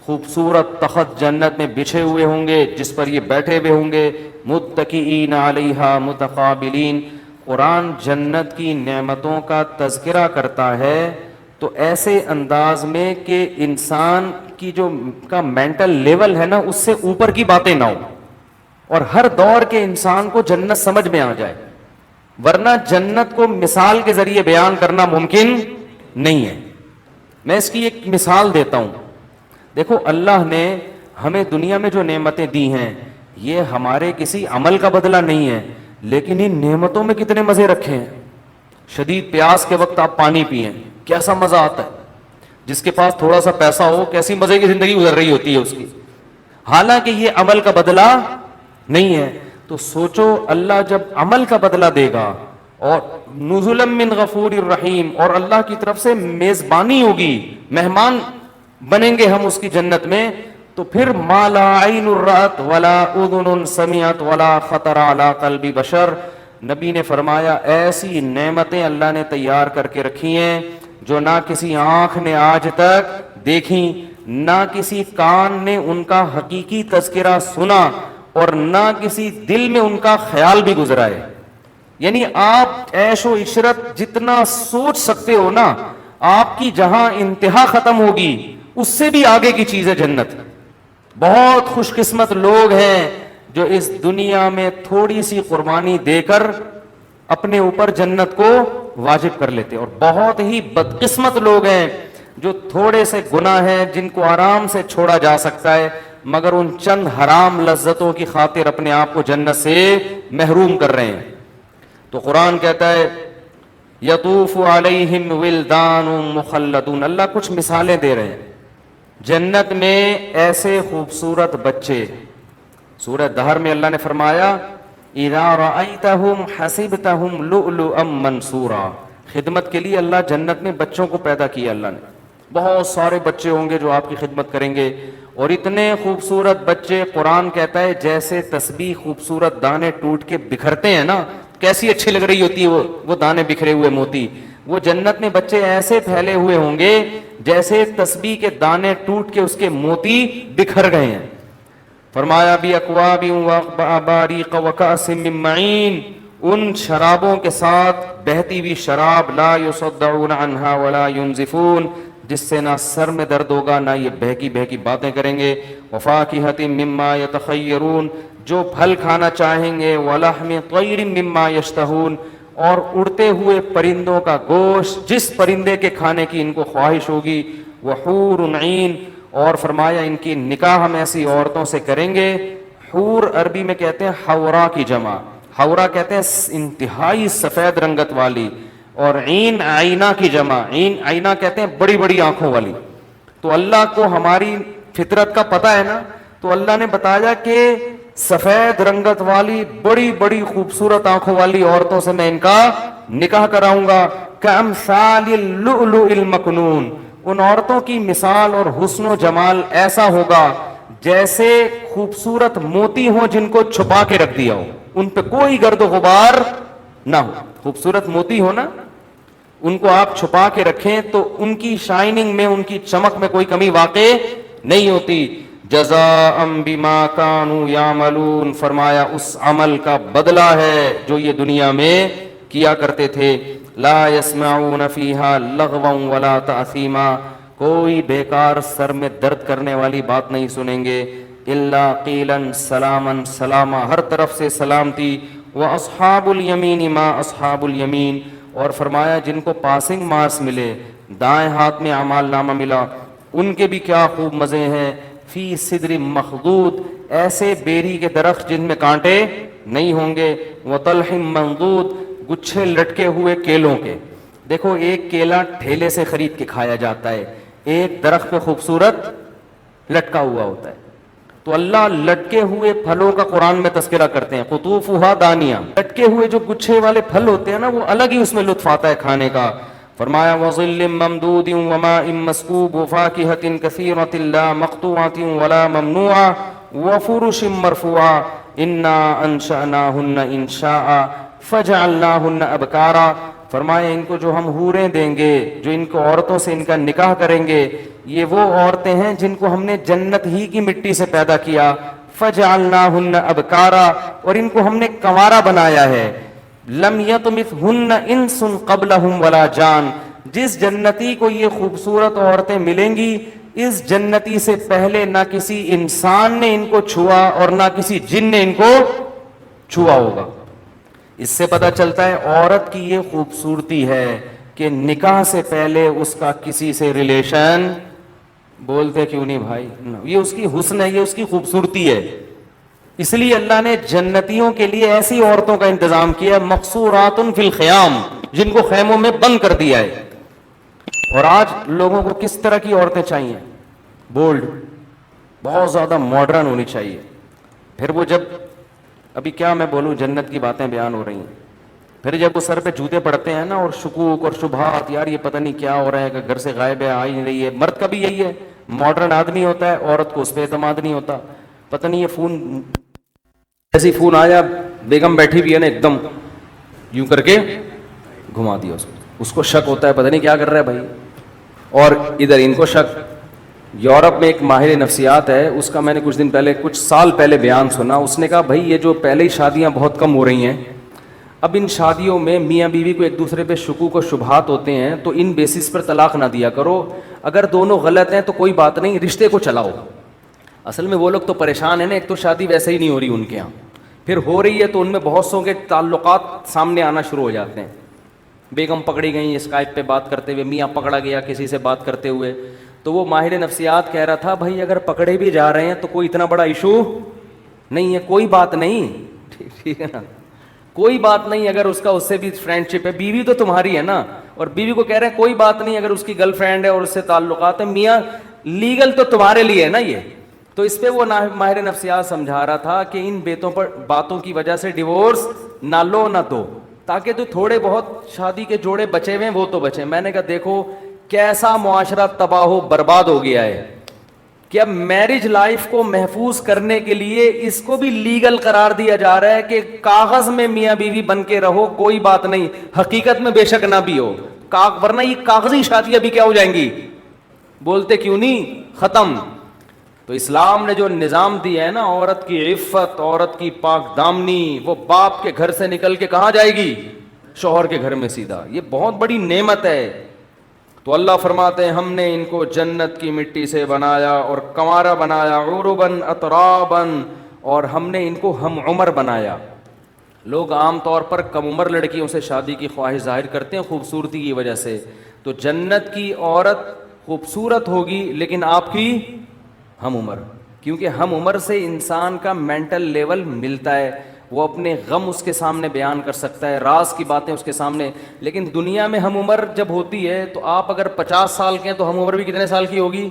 خوبصورت تخت جنت میں بچھے ہوئے ہوں گے جس پر یہ بیٹھے ہوئے ہوں گے, متکئین علیہا متقابلین. قرآن جنت کی نعمتوں کا تذکرہ کرتا ہے تو ایسے انداز میں کہ انسان کی جو کا مینٹل لیول ہے نا اس سے اوپر کی باتیں نہ ہو, اور ہر دور کے انسان کو جنت سمجھ میں آ جائے, ورنہ جنت کو مثال کے ذریعے بیان کرنا ممکن نہیں ہے. میں اس کی ایک مثال دیتا ہوں. دیکھو اللہ نے ہمیں دنیا میں جو نعمتیں دی ہیں یہ ہمارے کسی عمل کا بدلہ نہیں ہے, لیکن ان نعمتوں میں کتنے مزے رکھے ہیں. شدید پیاس کے وقت آپ پانی پئیں, کیسا مزہ آتا ہے. جس کے پاس تھوڑا سا پیسہ ہو کیسی مزے کی زندگی گزر رہی ہوتی ہے اس کی, حالانکہ یہ عمل کا بدلہ نہیں ہے. تو سوچو اللہ جب عمل کا بدلہ دے گا اور نزلا من غفور الرحیم, اور اللہ کی طرف سے میزبانی ہوگی, مہمان بنیں گے ہم اس کی جنت میں, تو پھر ما لا عین رأت ولا اذن سمعت ولا خطر علی قلب بشر. نبی نے فرمایا ایسی نعمتیں اللہ نے تیار کر کے رکھی ہیں جو نہ کسی آنکھ نے آج تک دیکھی, نہ کسی کان نے ان کا حقیقی تذکرہ سنا, اور نہ کسی دل میں ان کا خیال بھی گزرا ہے. یعنی آپ عیش و عشرت جتنا سوچ سکتے ہو نا, آپ کی جہاں انتہا ختم ہوگی اس سے بھی آگے کی چیز ہے جنت. بہت خوش قسمت لوگ ہیں جو اس دنیا میں تھوڑی سی قربانی دے کر اپنے اوپر جنت کو واجب کر لیتے. اور بہت ہی بدقسمت لوگ ہیں جو تھوڑے سے گناہ ہیں جن کو آرام سے چھوڑا جا سکتا ہے, مگر ان چند حرام لذتوں کی خاطر اپنے آپ کو جنت سے محروم کر رہے ہیں. تو قرآن کہتا ہے یطوف علیہم ولدان مخلدون, اللہ کچھ مثالیں دے رہے ہیں جنت میں ایسے خوبصورت بچے. سورہ دہر میں اللہ نے فرمایا اذا رأیتہم حسبتہم لؤلؤا منثورا, خدمت کے لیے اللہ جنت میں بچوں کو پیدا کیا. اللہ نے بہت سارے بچے ہوں گے جو آپ کی خدمت کریں گے, اور اتنے خوبصورت بچے, قرآن کہتا ہے جیسے تسبیح خوبصورت دانے ٹوٹ کے بکھرتے ہیں نا, کیسی اچھی لگ رہی ہوتی ہے وہ دانے بکھرے ہوئے موتی, وہ جنت میں بچے ایسے پھیلے ہوئے ہوں گے جیسے تسبیح کے دانے ٹوٹ کے اس کے موتی بکھر گئے ہیں. فرمایا بھی اکواب واباریق وکأس من معین, ان شرابوں کے ساتھ بہتی ہوئی شراب, لا یصدعون عنہا ولا ینزفون, جس سے نہ سر میں درد ہوگا نہ یہ بہکی بہکی باتیں کریں گے. وفاکہۃ مما یتخیرون, جو پھل کھانا چاہیں گے. ولحم طیر مما یشتہون, اور اڑتے ہوئے پرندوں کا گوشت, جس پرندے کے کھانے کی ان کو خواہش ہوگی. وحور عین, اور فرمایا ان کی نکاح ہم ایسی عورتوں سے کریں گے. حور عربی میں کہتے ہیں حورا کی جمع, حورا کہتے ہیں انتہائی سفید رنگت والی, اور عین آئینہ کی جمع, عین آئینہ کہتے ہیں بڑی بڑی آنکھوں والی. تو اللہ کو ہماری فطرت کا پتہ ہے نا, تو اللہ نے بتایا کہ سفید رنگت والی بڑی بڑی خوبصورت آنکھوں والی عورتوں سے میں ان کا نکاح کراؤں گا. کامثال اللؤلؤ المکنون, ان عورتوں کی مثال اور حسن و جمال ایسا ہوگا جیسے خوبصورت موتی ہوں جن کو چھپا کے رکھ دیا ہو, ان پہ کوئی گرد و غبار نہ ہو. خوبصورت موتی ہو نا, ان کو آپ چھپا کے رکھیں تو ان کی شائننگ میں, ان کی چمک میں کوئی کمی واقع نہیں ہوتی. جزاء بما كانوا يعملون, فرمایا اس عمل کا بدلہ ہے جو یہ دنیا میں کیا کرتے تھے. لا يسمعون فيها لغوا ولا تأثیما, کوئی بیکار سر میں درد کرنے والی بات نہیں سنیں گے. الا قیلا سلاما سلاما, ہر طرف سے سلامتی. واصحاب الیمین ما اصحاب الیمین, اور فرمایا جن کو پاسنگ مارکس ملے, دائیں ہاتھ میں اعمال نامہ ملا, ان کے بھی کیا خوب مزے ہیں. فی صدر مخضود, ایسے بیری کے درخت جن میں کانٹے نہیں ہوں گے. وطلح منضود, گچھے لٹکے ہوئے کیلوں کے. دیکھو ایک کیلا ٹھیلے سے خرید کے کھایا جاتا ہے, ایک درخت پہ خوبصورت لٹکا ہوا ہوتا ہے. تو اللہ لٹکے ہوئے پھلوں کا قرآن میں تذکرہ کرتے ہیں. قطوفھا دانیہ, لٹکے ہوئے جو گچھے والے پھل ہوتے ہیں نا, وہ الگ ہی اس میں لطف آتا ہے کھانے کا. فرمایا وظل ممدود وماء مسکوب وفاکہۃ کثیرۃ لا مقطوعۃ ولا ممنوعۃ وفرش مرفوعۃ انا انشأناہن انشاء فجعلناہن ابکارا. فرمایا ان کو جو ہم حوریں دیں گے, جو ان کو عورتوں سے ان کا نکاح کریں گے, یہ وہ عورتیں ہیں جن کو ہم نے جنت ہی کی مٹی سے پیدا کیا. فجعلناہن ابکارا, اور ان کو ہم نے کنوارا بنایا ہے. لم یطمثہن انس قبلہم ولا جان, جس جنتی کو یہ خوبصورت عورتیں ملیں گی, اس جنتی سے پہلے نہ کسی انسان نے ان کو چھوا اور نہ کسی جن نے ان کو چھوا ہوگا. اس سے پتہ چلتا ہے عورت کی یہ خوبصورتی ہے کہ نکاح سے پہلے اس کا کسی سے ریلیشن, بولتے کیوں نہیں بھائی, یہ اس کی حسن ہے, یہ اس کی خوبصورتی ہے. اس لیے اللہ نے جنتیوں کے لیے ایسی عورتوں کا انتظام کیا, مقصورات فی الخیام, جن کو خیموں میں بند کر دیا ہے. اور آج لوگوں کو کس طرح کی عورتیں چاہیے؟ بولڈ, بہت زیادہ ماڈرن ہونی چاہیے. پھر وہ جب, ابھی کیا میں بولوں, جنت کی باتیں بیان ہو رہی ہیں, پھر جب وہ سر پہ جوتے پڑتے ہیں نا, اور شکوک اور شبہات, یار یہ پتہ نہیں کیا ہو رہا ہے, کہ گھر سے غائب ہے, آ ہی نہیں رہی ہے. مرد کا بھی یہی ہے, ماڈرن آدمی ہوتا ہے, عورت کو اس پہ اعتماد نہیں ہوتا. پتہ نہیں یہ فون, ایسی فون آیا, بیگم بیٹھی بھی ہے نا, ایک دم یوں کر کے گھما دیا اس کو شک ہوتا ہے پتہ نہیں کیا کر رہا ہے بھائی. اور ادھر ان کو شک. یورپ میں ایک ماہر نفسیات ہے, اس کا میں نے کچھ دن پہلے, کچھ سال پہلے بیان سنا. اس نے کہا بھائی یہ جو پہلے ہی شادیاں بہت کم ہو رہی ہیں, اب ان شادیوں میں میاں بیوی کو ایک دوسرے پہ شکوک و شبہات ہوتے ہیں, تو ان بیسس پر طلاق نہ دیا کرو. اگر دونوں غلط ہیں تو کوئی بات نہیں, رشتے کو چلاؤ. اصل میں وہ لوگ تو پریشان ہیں نا, ایک تو شادی ویسے ہی نہیں ہو رہی ان کے ہاں, پھر ہو رہی ہے تو ان میں بہت سو کے تعلقات سامنے آنا شروع ہو جاتے ہیں. بیگم پکڑی گئیں اسکائپ پہ بات کرتے ہوئے, میاں پکڑا گیا کسی سے بات کرتے ہوئے, تو وہ ماہر نفسیات کہہ رہا تھا بھائی اگر پکڑے بھی جا رہے ہیں تو کوئی اتنا بڑا ایشو نہیں ہے, کوئی بات نہیں, ٹھیک ہے نا, کوئی بات نہیں اگر اس کا اس سے بھی فرینڈ شپ ہے, بیوی تو تمہاری ہے نا, اور بیوی کو کہہ رہے ہیں کوئی بات نہیں اگر اس کی گرل فرینڈ ہے اور اس سے تعلقات ہیں, میاں لیگل تو تمہارے لیے ہے نا یہ. تو اس پہ وہ ماہر نفسیات سمجھا رہا تھا کہ ان باتوں کی وجہ سے ڈیورس نہ لو نہ دو, تاکہ تو تھوڑے بہت شادی کے جوڑے بچے ہوئے ہیں وہ تو بچے. میں نے کہا دیکھو کیسا معاشرہ تباہ و برباد ہو گیا ہے کہ اب میرج لائف کو محفوظ کرنے کے لیے اس کو بھی لیگل قرار دیا جا رہا ہے کہ کاغذ میں میاں بیوی بن کے رہو, کوئی بات نہیں, حقیقت میں بے شک نہ بھی ہو, ورنہ یہ کاغذی شادیاں بھی کیا ہو جائیں گی, بولتے کیوں نہیں, ختم. تو اسلام نے جو نظام دیا ہے نا, عورت کی عفت, عورت کی پاک دامنی, وہ باپ کے گھر سے نکل کے کہاں جائے گی, شوہر کے گھر میں سیدھا, یہ بہت بڑی نعمت ہے. تو اللہ فرماتے ہیں ہم نے ان کو جنت کی مٹی سے بنایا اور کنوارا بنایا, عرباً اتراباً, اور ہم نے ان کو ہم عمر بنایا. لوگ عام طور پر کم عمر لڑکیوں سے شادی کی خواہش ظاہر کرتے ہیں خوبصورتی کی وجہ سے, تو جنت کی عورت خوبصورت ہوگی لیکن آپ کی ہم عمر, کیونکہ ہم عمر سے انسان کا مینٹل لیول ملتا ہے, وہ اپنے غم اس کے سامنے بیان کر سکتا ہے, راز کی باتیں اس کے سامنے. لیکن دنیا میں ہم عمر جب ہوتی ہے تو آپ اگر 50 سال کے ہیں تو ہم عمر بھی کتنے سال کی ہوگی,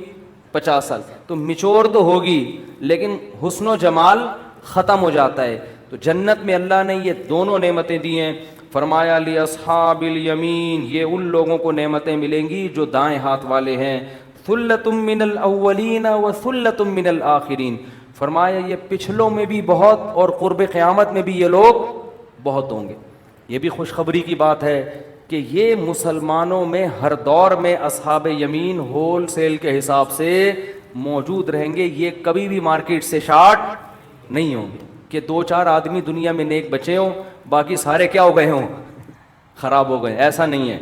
50 سال, تو میچور تو ہوگی لیکن حسن و جمال ختم ہو جاتا ہے. تو جنت میں اللہ نے یہ دونوں نعمتیں دی ہیں. فرمایا لاصحاب الیمین, یہ ان لوگوں کو نعمتیں ملیں گی جو دائیں ہاتھ والے ہیں. ثلۃ من الاولین وثلۃ من الآخرین, فرمایا یہ پچھلوں میں بھی بہت اور قرب قیامت میں بھی یہ لوگ بہت ہوں گے. یہ بھی خوشخبری کی بات ہے کہ یہ مسلمانوں میں ہر دور میں اصحاب یمین ہول سیل کے حساب سے موجود رہیں گے, یہ کبھی بھی مارکیٹ سے شارٹ نہیں ہوں گے کہ 2-4 آدمی دنیا میں نیک بچے ہوں باقی سارے کیا ہو گئے ہوں, خراب ہو گئے, ایسا نہیں ہے.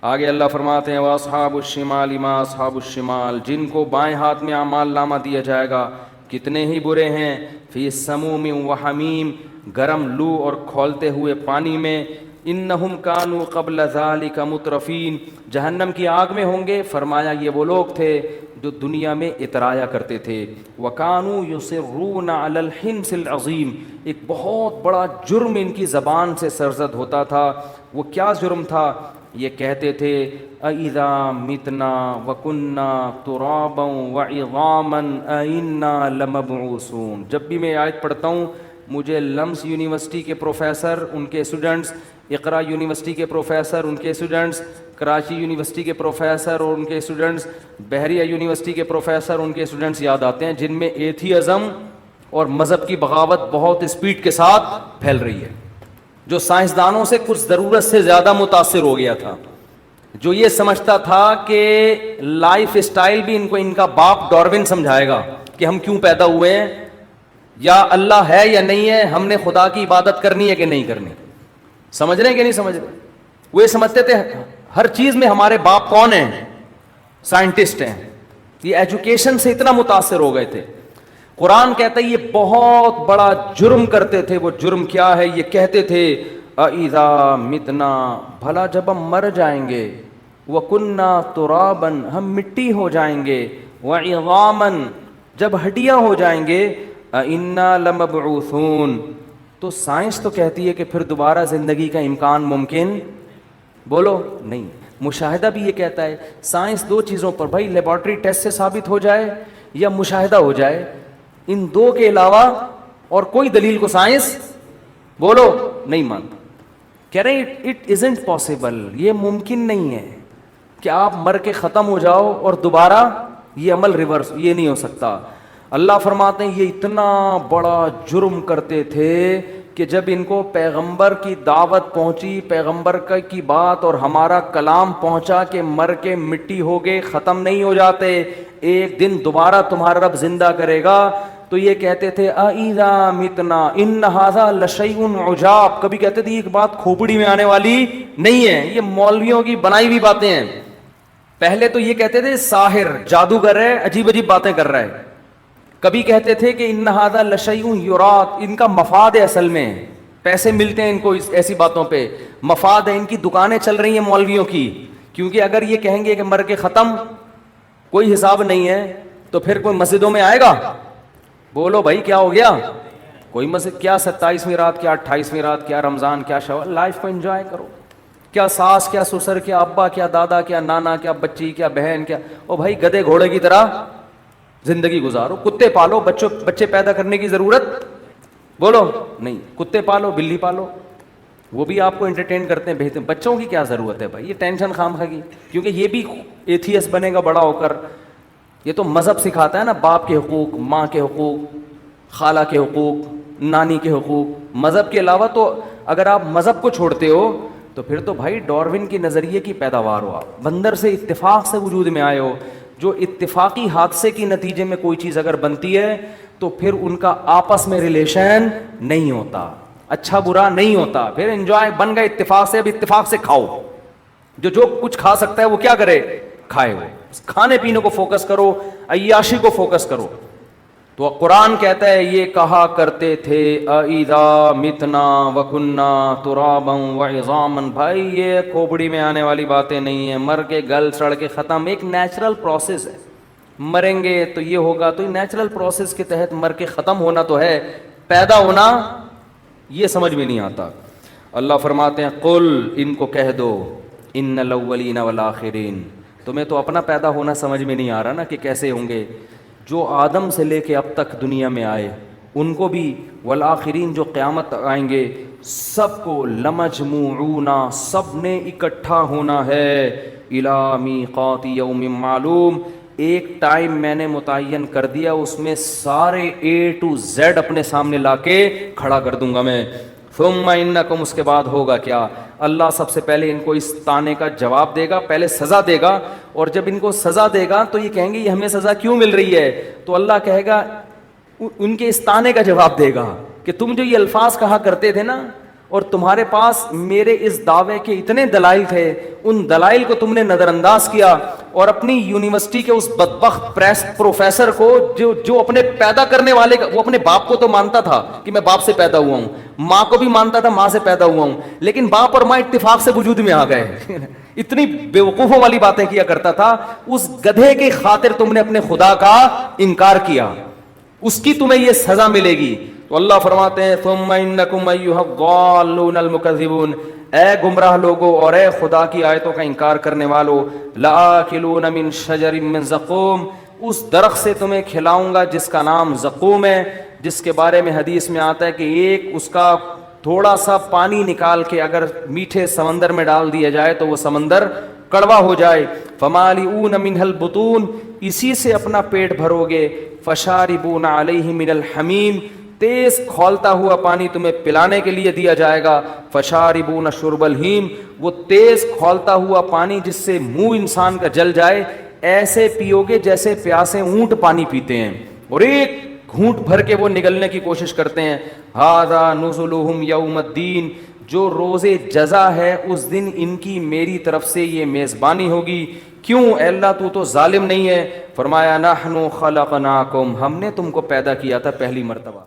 آگے اللہ فرماتے ہیں واصحاب الشمال ما اصحاب الشمال, جن کو بائیں ہاتھ میں اعمال نامہ دیا جائے گا کتنے ہی برے ہیں, فی سموم و حمیم, گرم لو اور کھولتے ہوئے پانی میں, انہم کانوا قبل ذالک مترفین, جہنم کی آگ میں ہوں گے. فرمایا یہ وہ لوگ تھے جو دنیا میں اترایا کرتے تھے. وکانوا یصرون علی الحنث العظیم, ایک بہت بڑا جرم ان کی زبان سے سرزد ہوتا تھا. وہ کیا جرم تھا, یہ کہتے تھے اَإِذَا مِتْنَا وَكُنَّا تُرَابًا وَعِظَامًا أَإِنَّا لَمَبْعُوثُونَ. جب بھی میں آیت پڑھتا ہوں مجھے لمس یونیورسٹی کے پروفیسر, ان کے اسٹوڈنٹس, اقرا یونیورسٹی کے پروفیسر, ان کے اسٹوڈنٹس, کراچی یونیورسٹی کے پروفیسر اور ان کے اسٹوڈنٹس, بحریہ یونیورسٹی کے پروفیسر, ان کے اسٹوڈنٹس یاد آتے ہیں جن میں ایتھیزم اور مذہب کی بغاوت بہت اسپیڈ کے ساتھ پھیل رہی ہے, جو سائنسدانوں سے کچھ ضرورت سے زیادہ متاثر ہو گیا تھا, جو یہ سمجھتا تھا کہ لائف اسٹائل بھی ان کا باپ ڈاروین سمجھائے گا کہ ہم کیوں پیدا ہوئے ہیں, یا اللہ ہے یا نہیں ہے, ہم نے خدا کی عبادت کرنی ہے کہ نہیں کرنی, سمجھ رہے ہیں کہ نہیں سمجھ رہے. وہ یہ سمجھتے تھے ہر چیز میں ہمارے باپ کون ہیں, سائنٹسٹ ہیں. یہ ایجوکیشن سے اتنا متاثر ہو گئے تھے. قرآن کہتا ہے یہ بہت بڑا جرم کرتے تھے. وہ جرم کیا ہے, یہ کہتے تھے اِذَا مِتْنَا, بھلا جب ہم مر جائیں گے, وَكُنَّا تُرَابًا, ہم مٹی ہو جائیں گے, وَعِظَامًا, جب ہڈیاں ہو جائیں گے, اِنَّا لَمَبْعُوثُونَ, تو سائنس تو کہتی ہے کہ پھر دوبارہ زندگی کا امکان ممکن, بولو نہیں. مشاہدہ بھی یہ کہتا ہے. سائنس دو چیزوں پر, بھائی لیبارٹری ٹیسٹ سے ثابت ہو جائے یا مشاہدہ ہو جائے, ان دو کے علاوہ اور کوئی دلیل کو سائنس بولو نہیں مانتا. کہہ رہے ہیں اٹ ازنٹ پاسبل, یہ ممکن نہیں ہے کہ آپ مر کے ختم ہو جاؤ اور دوبارہ یہ عمل ریورس, یہ نہیں ہو سکتا. اللہ فرماتے ہیں یہ اتنا بڑا جرم کرتے تھے کہ جب ان کو پیغمبر کی دعوت پہنچی, پیغمبر کی بات اور ہمارا کلام پہنچا کہ مر کے مٹی ہو گئے, ختم نہیں ہو جاتے, ایک دن دوبارہ تمہارا رب زندہ کرے گا, تو یہ کہتے تھے اِذَا مِتْنَا إِنَّ هَذَا لَشَيْءٌ عُجَابٌ. کبھی کہتے تھے یہ بات کھوپڑی میں آنے والی نہیں ہے, یہ مولویوں کی بنائی ہوئی باتیں ہیں. پہلے تو یہ کہتے تھے ساحر, جادوگر ہے, عجیب عجیب باتیں کر رہا ہے. کبھی کہتے تھے کہ ان ھذا لشیء یراد، ان کا مفاد ہے، اصل میں پیسے ملتے ہیں ان کو ایسی باتوں پہ، مفاد ہے، ان کی دکانیں چل رہی ہیں مولویوں کی، کیونکہ اگر یہ کہیں گے کہ مر کے ختم، کوئی حساب نہیں ہے، تو پھر کوئی مسجدوں میں آئے گا؟ بولو بھائی کیا ہو گیا؟ کوئی مسجد کیا 27ویں رات، کیا 28ویں رات، کیا رمضان، کیا شوال، لائف کو انجوائے کرو، کیا ساس، کیا سسر، کیا ابا، کیا دادا، کیا نانا، کیا بچی، کیا بہن، کیا او بھائی گدھے گھوڑے کی طرح زندگی گزارو، کتے پالو، بچے پیدا کرنے کی ضرورت بولو نہیں، کتے پالو، بلی پالو، وہ بھی آپ کو انٹرٹین کرتے ہیں، بہتر، بچوں کی کیا ضرورت ہے بھائی، یہ ٹینشن خام خواہی، کیونکہ یہ بھی ایتھیس بنے گا بڑا ہو کر، یہ تو مذہب سکھاتا ہے نا، باپ کے حقوق، ماں کے حقوق، خالہ کے حقوق، نانی کے حقوق، مذہب کے علاوہ تو اگر آپ مذہب کو چھوڑتے ہو تو پھر تو بھائی ڈاروین کے نظریے کی پیداوار ہو آپ، بندر سے اتفاق سے وجود میں آئے ہو، جو اتفاقی حادثے کے نتیجے میں کوئی چیز اگر بنتی ہے تو پھر ان کا آپس میں ریلیشن نہیں ہوتا، اچھا برا نہیں ہوتا، پھر انجوائے بن گئے اتفاق سے، اب اتفاق سے کھاؤ، جو کچھ کھا سکتا ہے وہ کیا کرے، کھائے، وہ کھانے پینے کو فوکس کرو، عیاشی کو فوکس کرو۔ تو قرآن کہتا ہے یہ کہا کرتے تھے اَإِذَا مِتْنَا وَكُنَّا تُرَابًا وَعِظَامًا، بھائی یہ کھوپڑی میں آنے والی باتیں نہیں ہیں، مر کے گل سڑ کے ختم، ایک نیچرل پروسیس ہے، مریں گے تو یہ ہوگا، تو نیچرل پروسیس کے تحت مر کے ختم ہونا تو ہے، پیدا ہونا یہ سمجھ میں نہیں آتا۔ اللہ فرماتے ہیں قل، ان کو کہہ دو، ان الاولین والآخرین، تمہیں تو اپنا پیدا ہونا سمجھ میں نہیں آ رہا نا کہ کیسے ہوں گے، جو آدم سے لے کے اب تک دنیا میں آئے ان کو بھی، والآخرین جو قیامت آئیں گے سب کو، لمجموعون، سب نے اکٹھا ہونا ہے، الی میقات یوم معلوم، ایک ٹائم میں نے متعین کر دیا، اس میں سارے اے ٹو زیڈ اپنے سامنے لا کے کھڑا کر دوں گا میں، ثم انکم، اس کے بعد ہوگا کیا، اللہ سب سے پہلے ان کو اس طانے کا جواب دے گا، پہلے سزا دے گا، اور جب ان کو سزا دے گا تو یہ کہیں گے یہ ہمیں سزا کیوں مل رہی ہے، تو اللہ کہے گا ان کے اس طانے کا جواب دے گا کہ تم جو یہ الفاظ کہا کرتے تھے نا، اور تمہارے پاس میرے اس دعوے کے اتنے دلائل تھے، ان دلائل کو تم نے نظر انداز کیا، اور اپنی یونیورسٹی کے اس بدبخت پروفیسر کو جو اپنے پیدا کرنے والے کا، وہ اپنے باپ کو تو مانتا تھا کہ میں باپ سے پیدا ہوا ہوں، ماں کو بھی مانتا تھا ماں سے پیدا ہوا ہوں، لیکن باپ اور ماں اتفاق سے وجود میں آ گئے، اتنی بیوقوفوں والی باتیں کیا کرتا تھا، اس گدھے کی خاطر تم نے اپنے خدا کا انکار کیا، اس کی تمہیں یہ سزا ملے گی۔ تو اللہ فرماتے ہیں ثم انکم ایھا الضالون المکذبون، اے گمراہ لوگو اور اے خدا کی آیتوں کا انکار کرنے والو، لآکلون من شجر من زقوم، اس درخت سے تمہیں کھلاؤں گا جس کا نام زقوم ہے، جس کے بارے میں حدیث میں آتا ہے کہ ایک اس کا تھوڑا سا پانی نکال کے اگر میٹھے سمندر میں ڈال دیا جائے تو وہ سمندر کڑوا ہو جائے، فمالئون منہ البطون، اسی سے اپنا پیٹ بھرو گے، فشاربون علیہ من الحمیم، تیز کھولتا ہوا پانی تمہیں پلانے کے لیے دیا جائے گا، فشاربون شرب الہیم، وہ تیز کھولتا ہوا پانی جس سے منہ انسان کا جل جائے، ایسے پیو گے جیسے پیاسے اونٹ پانی پیتے ہیں، اور ایک گھونٹ بھر کے وہ نگلنے کی کوشش کرتے ہیں۔ ھذا نزلہم یوم الدین، جو روز جزا ہے اس دن ان کی میری طرف سے یہ میزبانی ہوگی۔ کیوں اے اللہ تو ظالم نہیں ہے؟ فرمایا نحن خلقناکم، ہم نے تم کو پیدا کیا تھا پہلی مرتبہ۔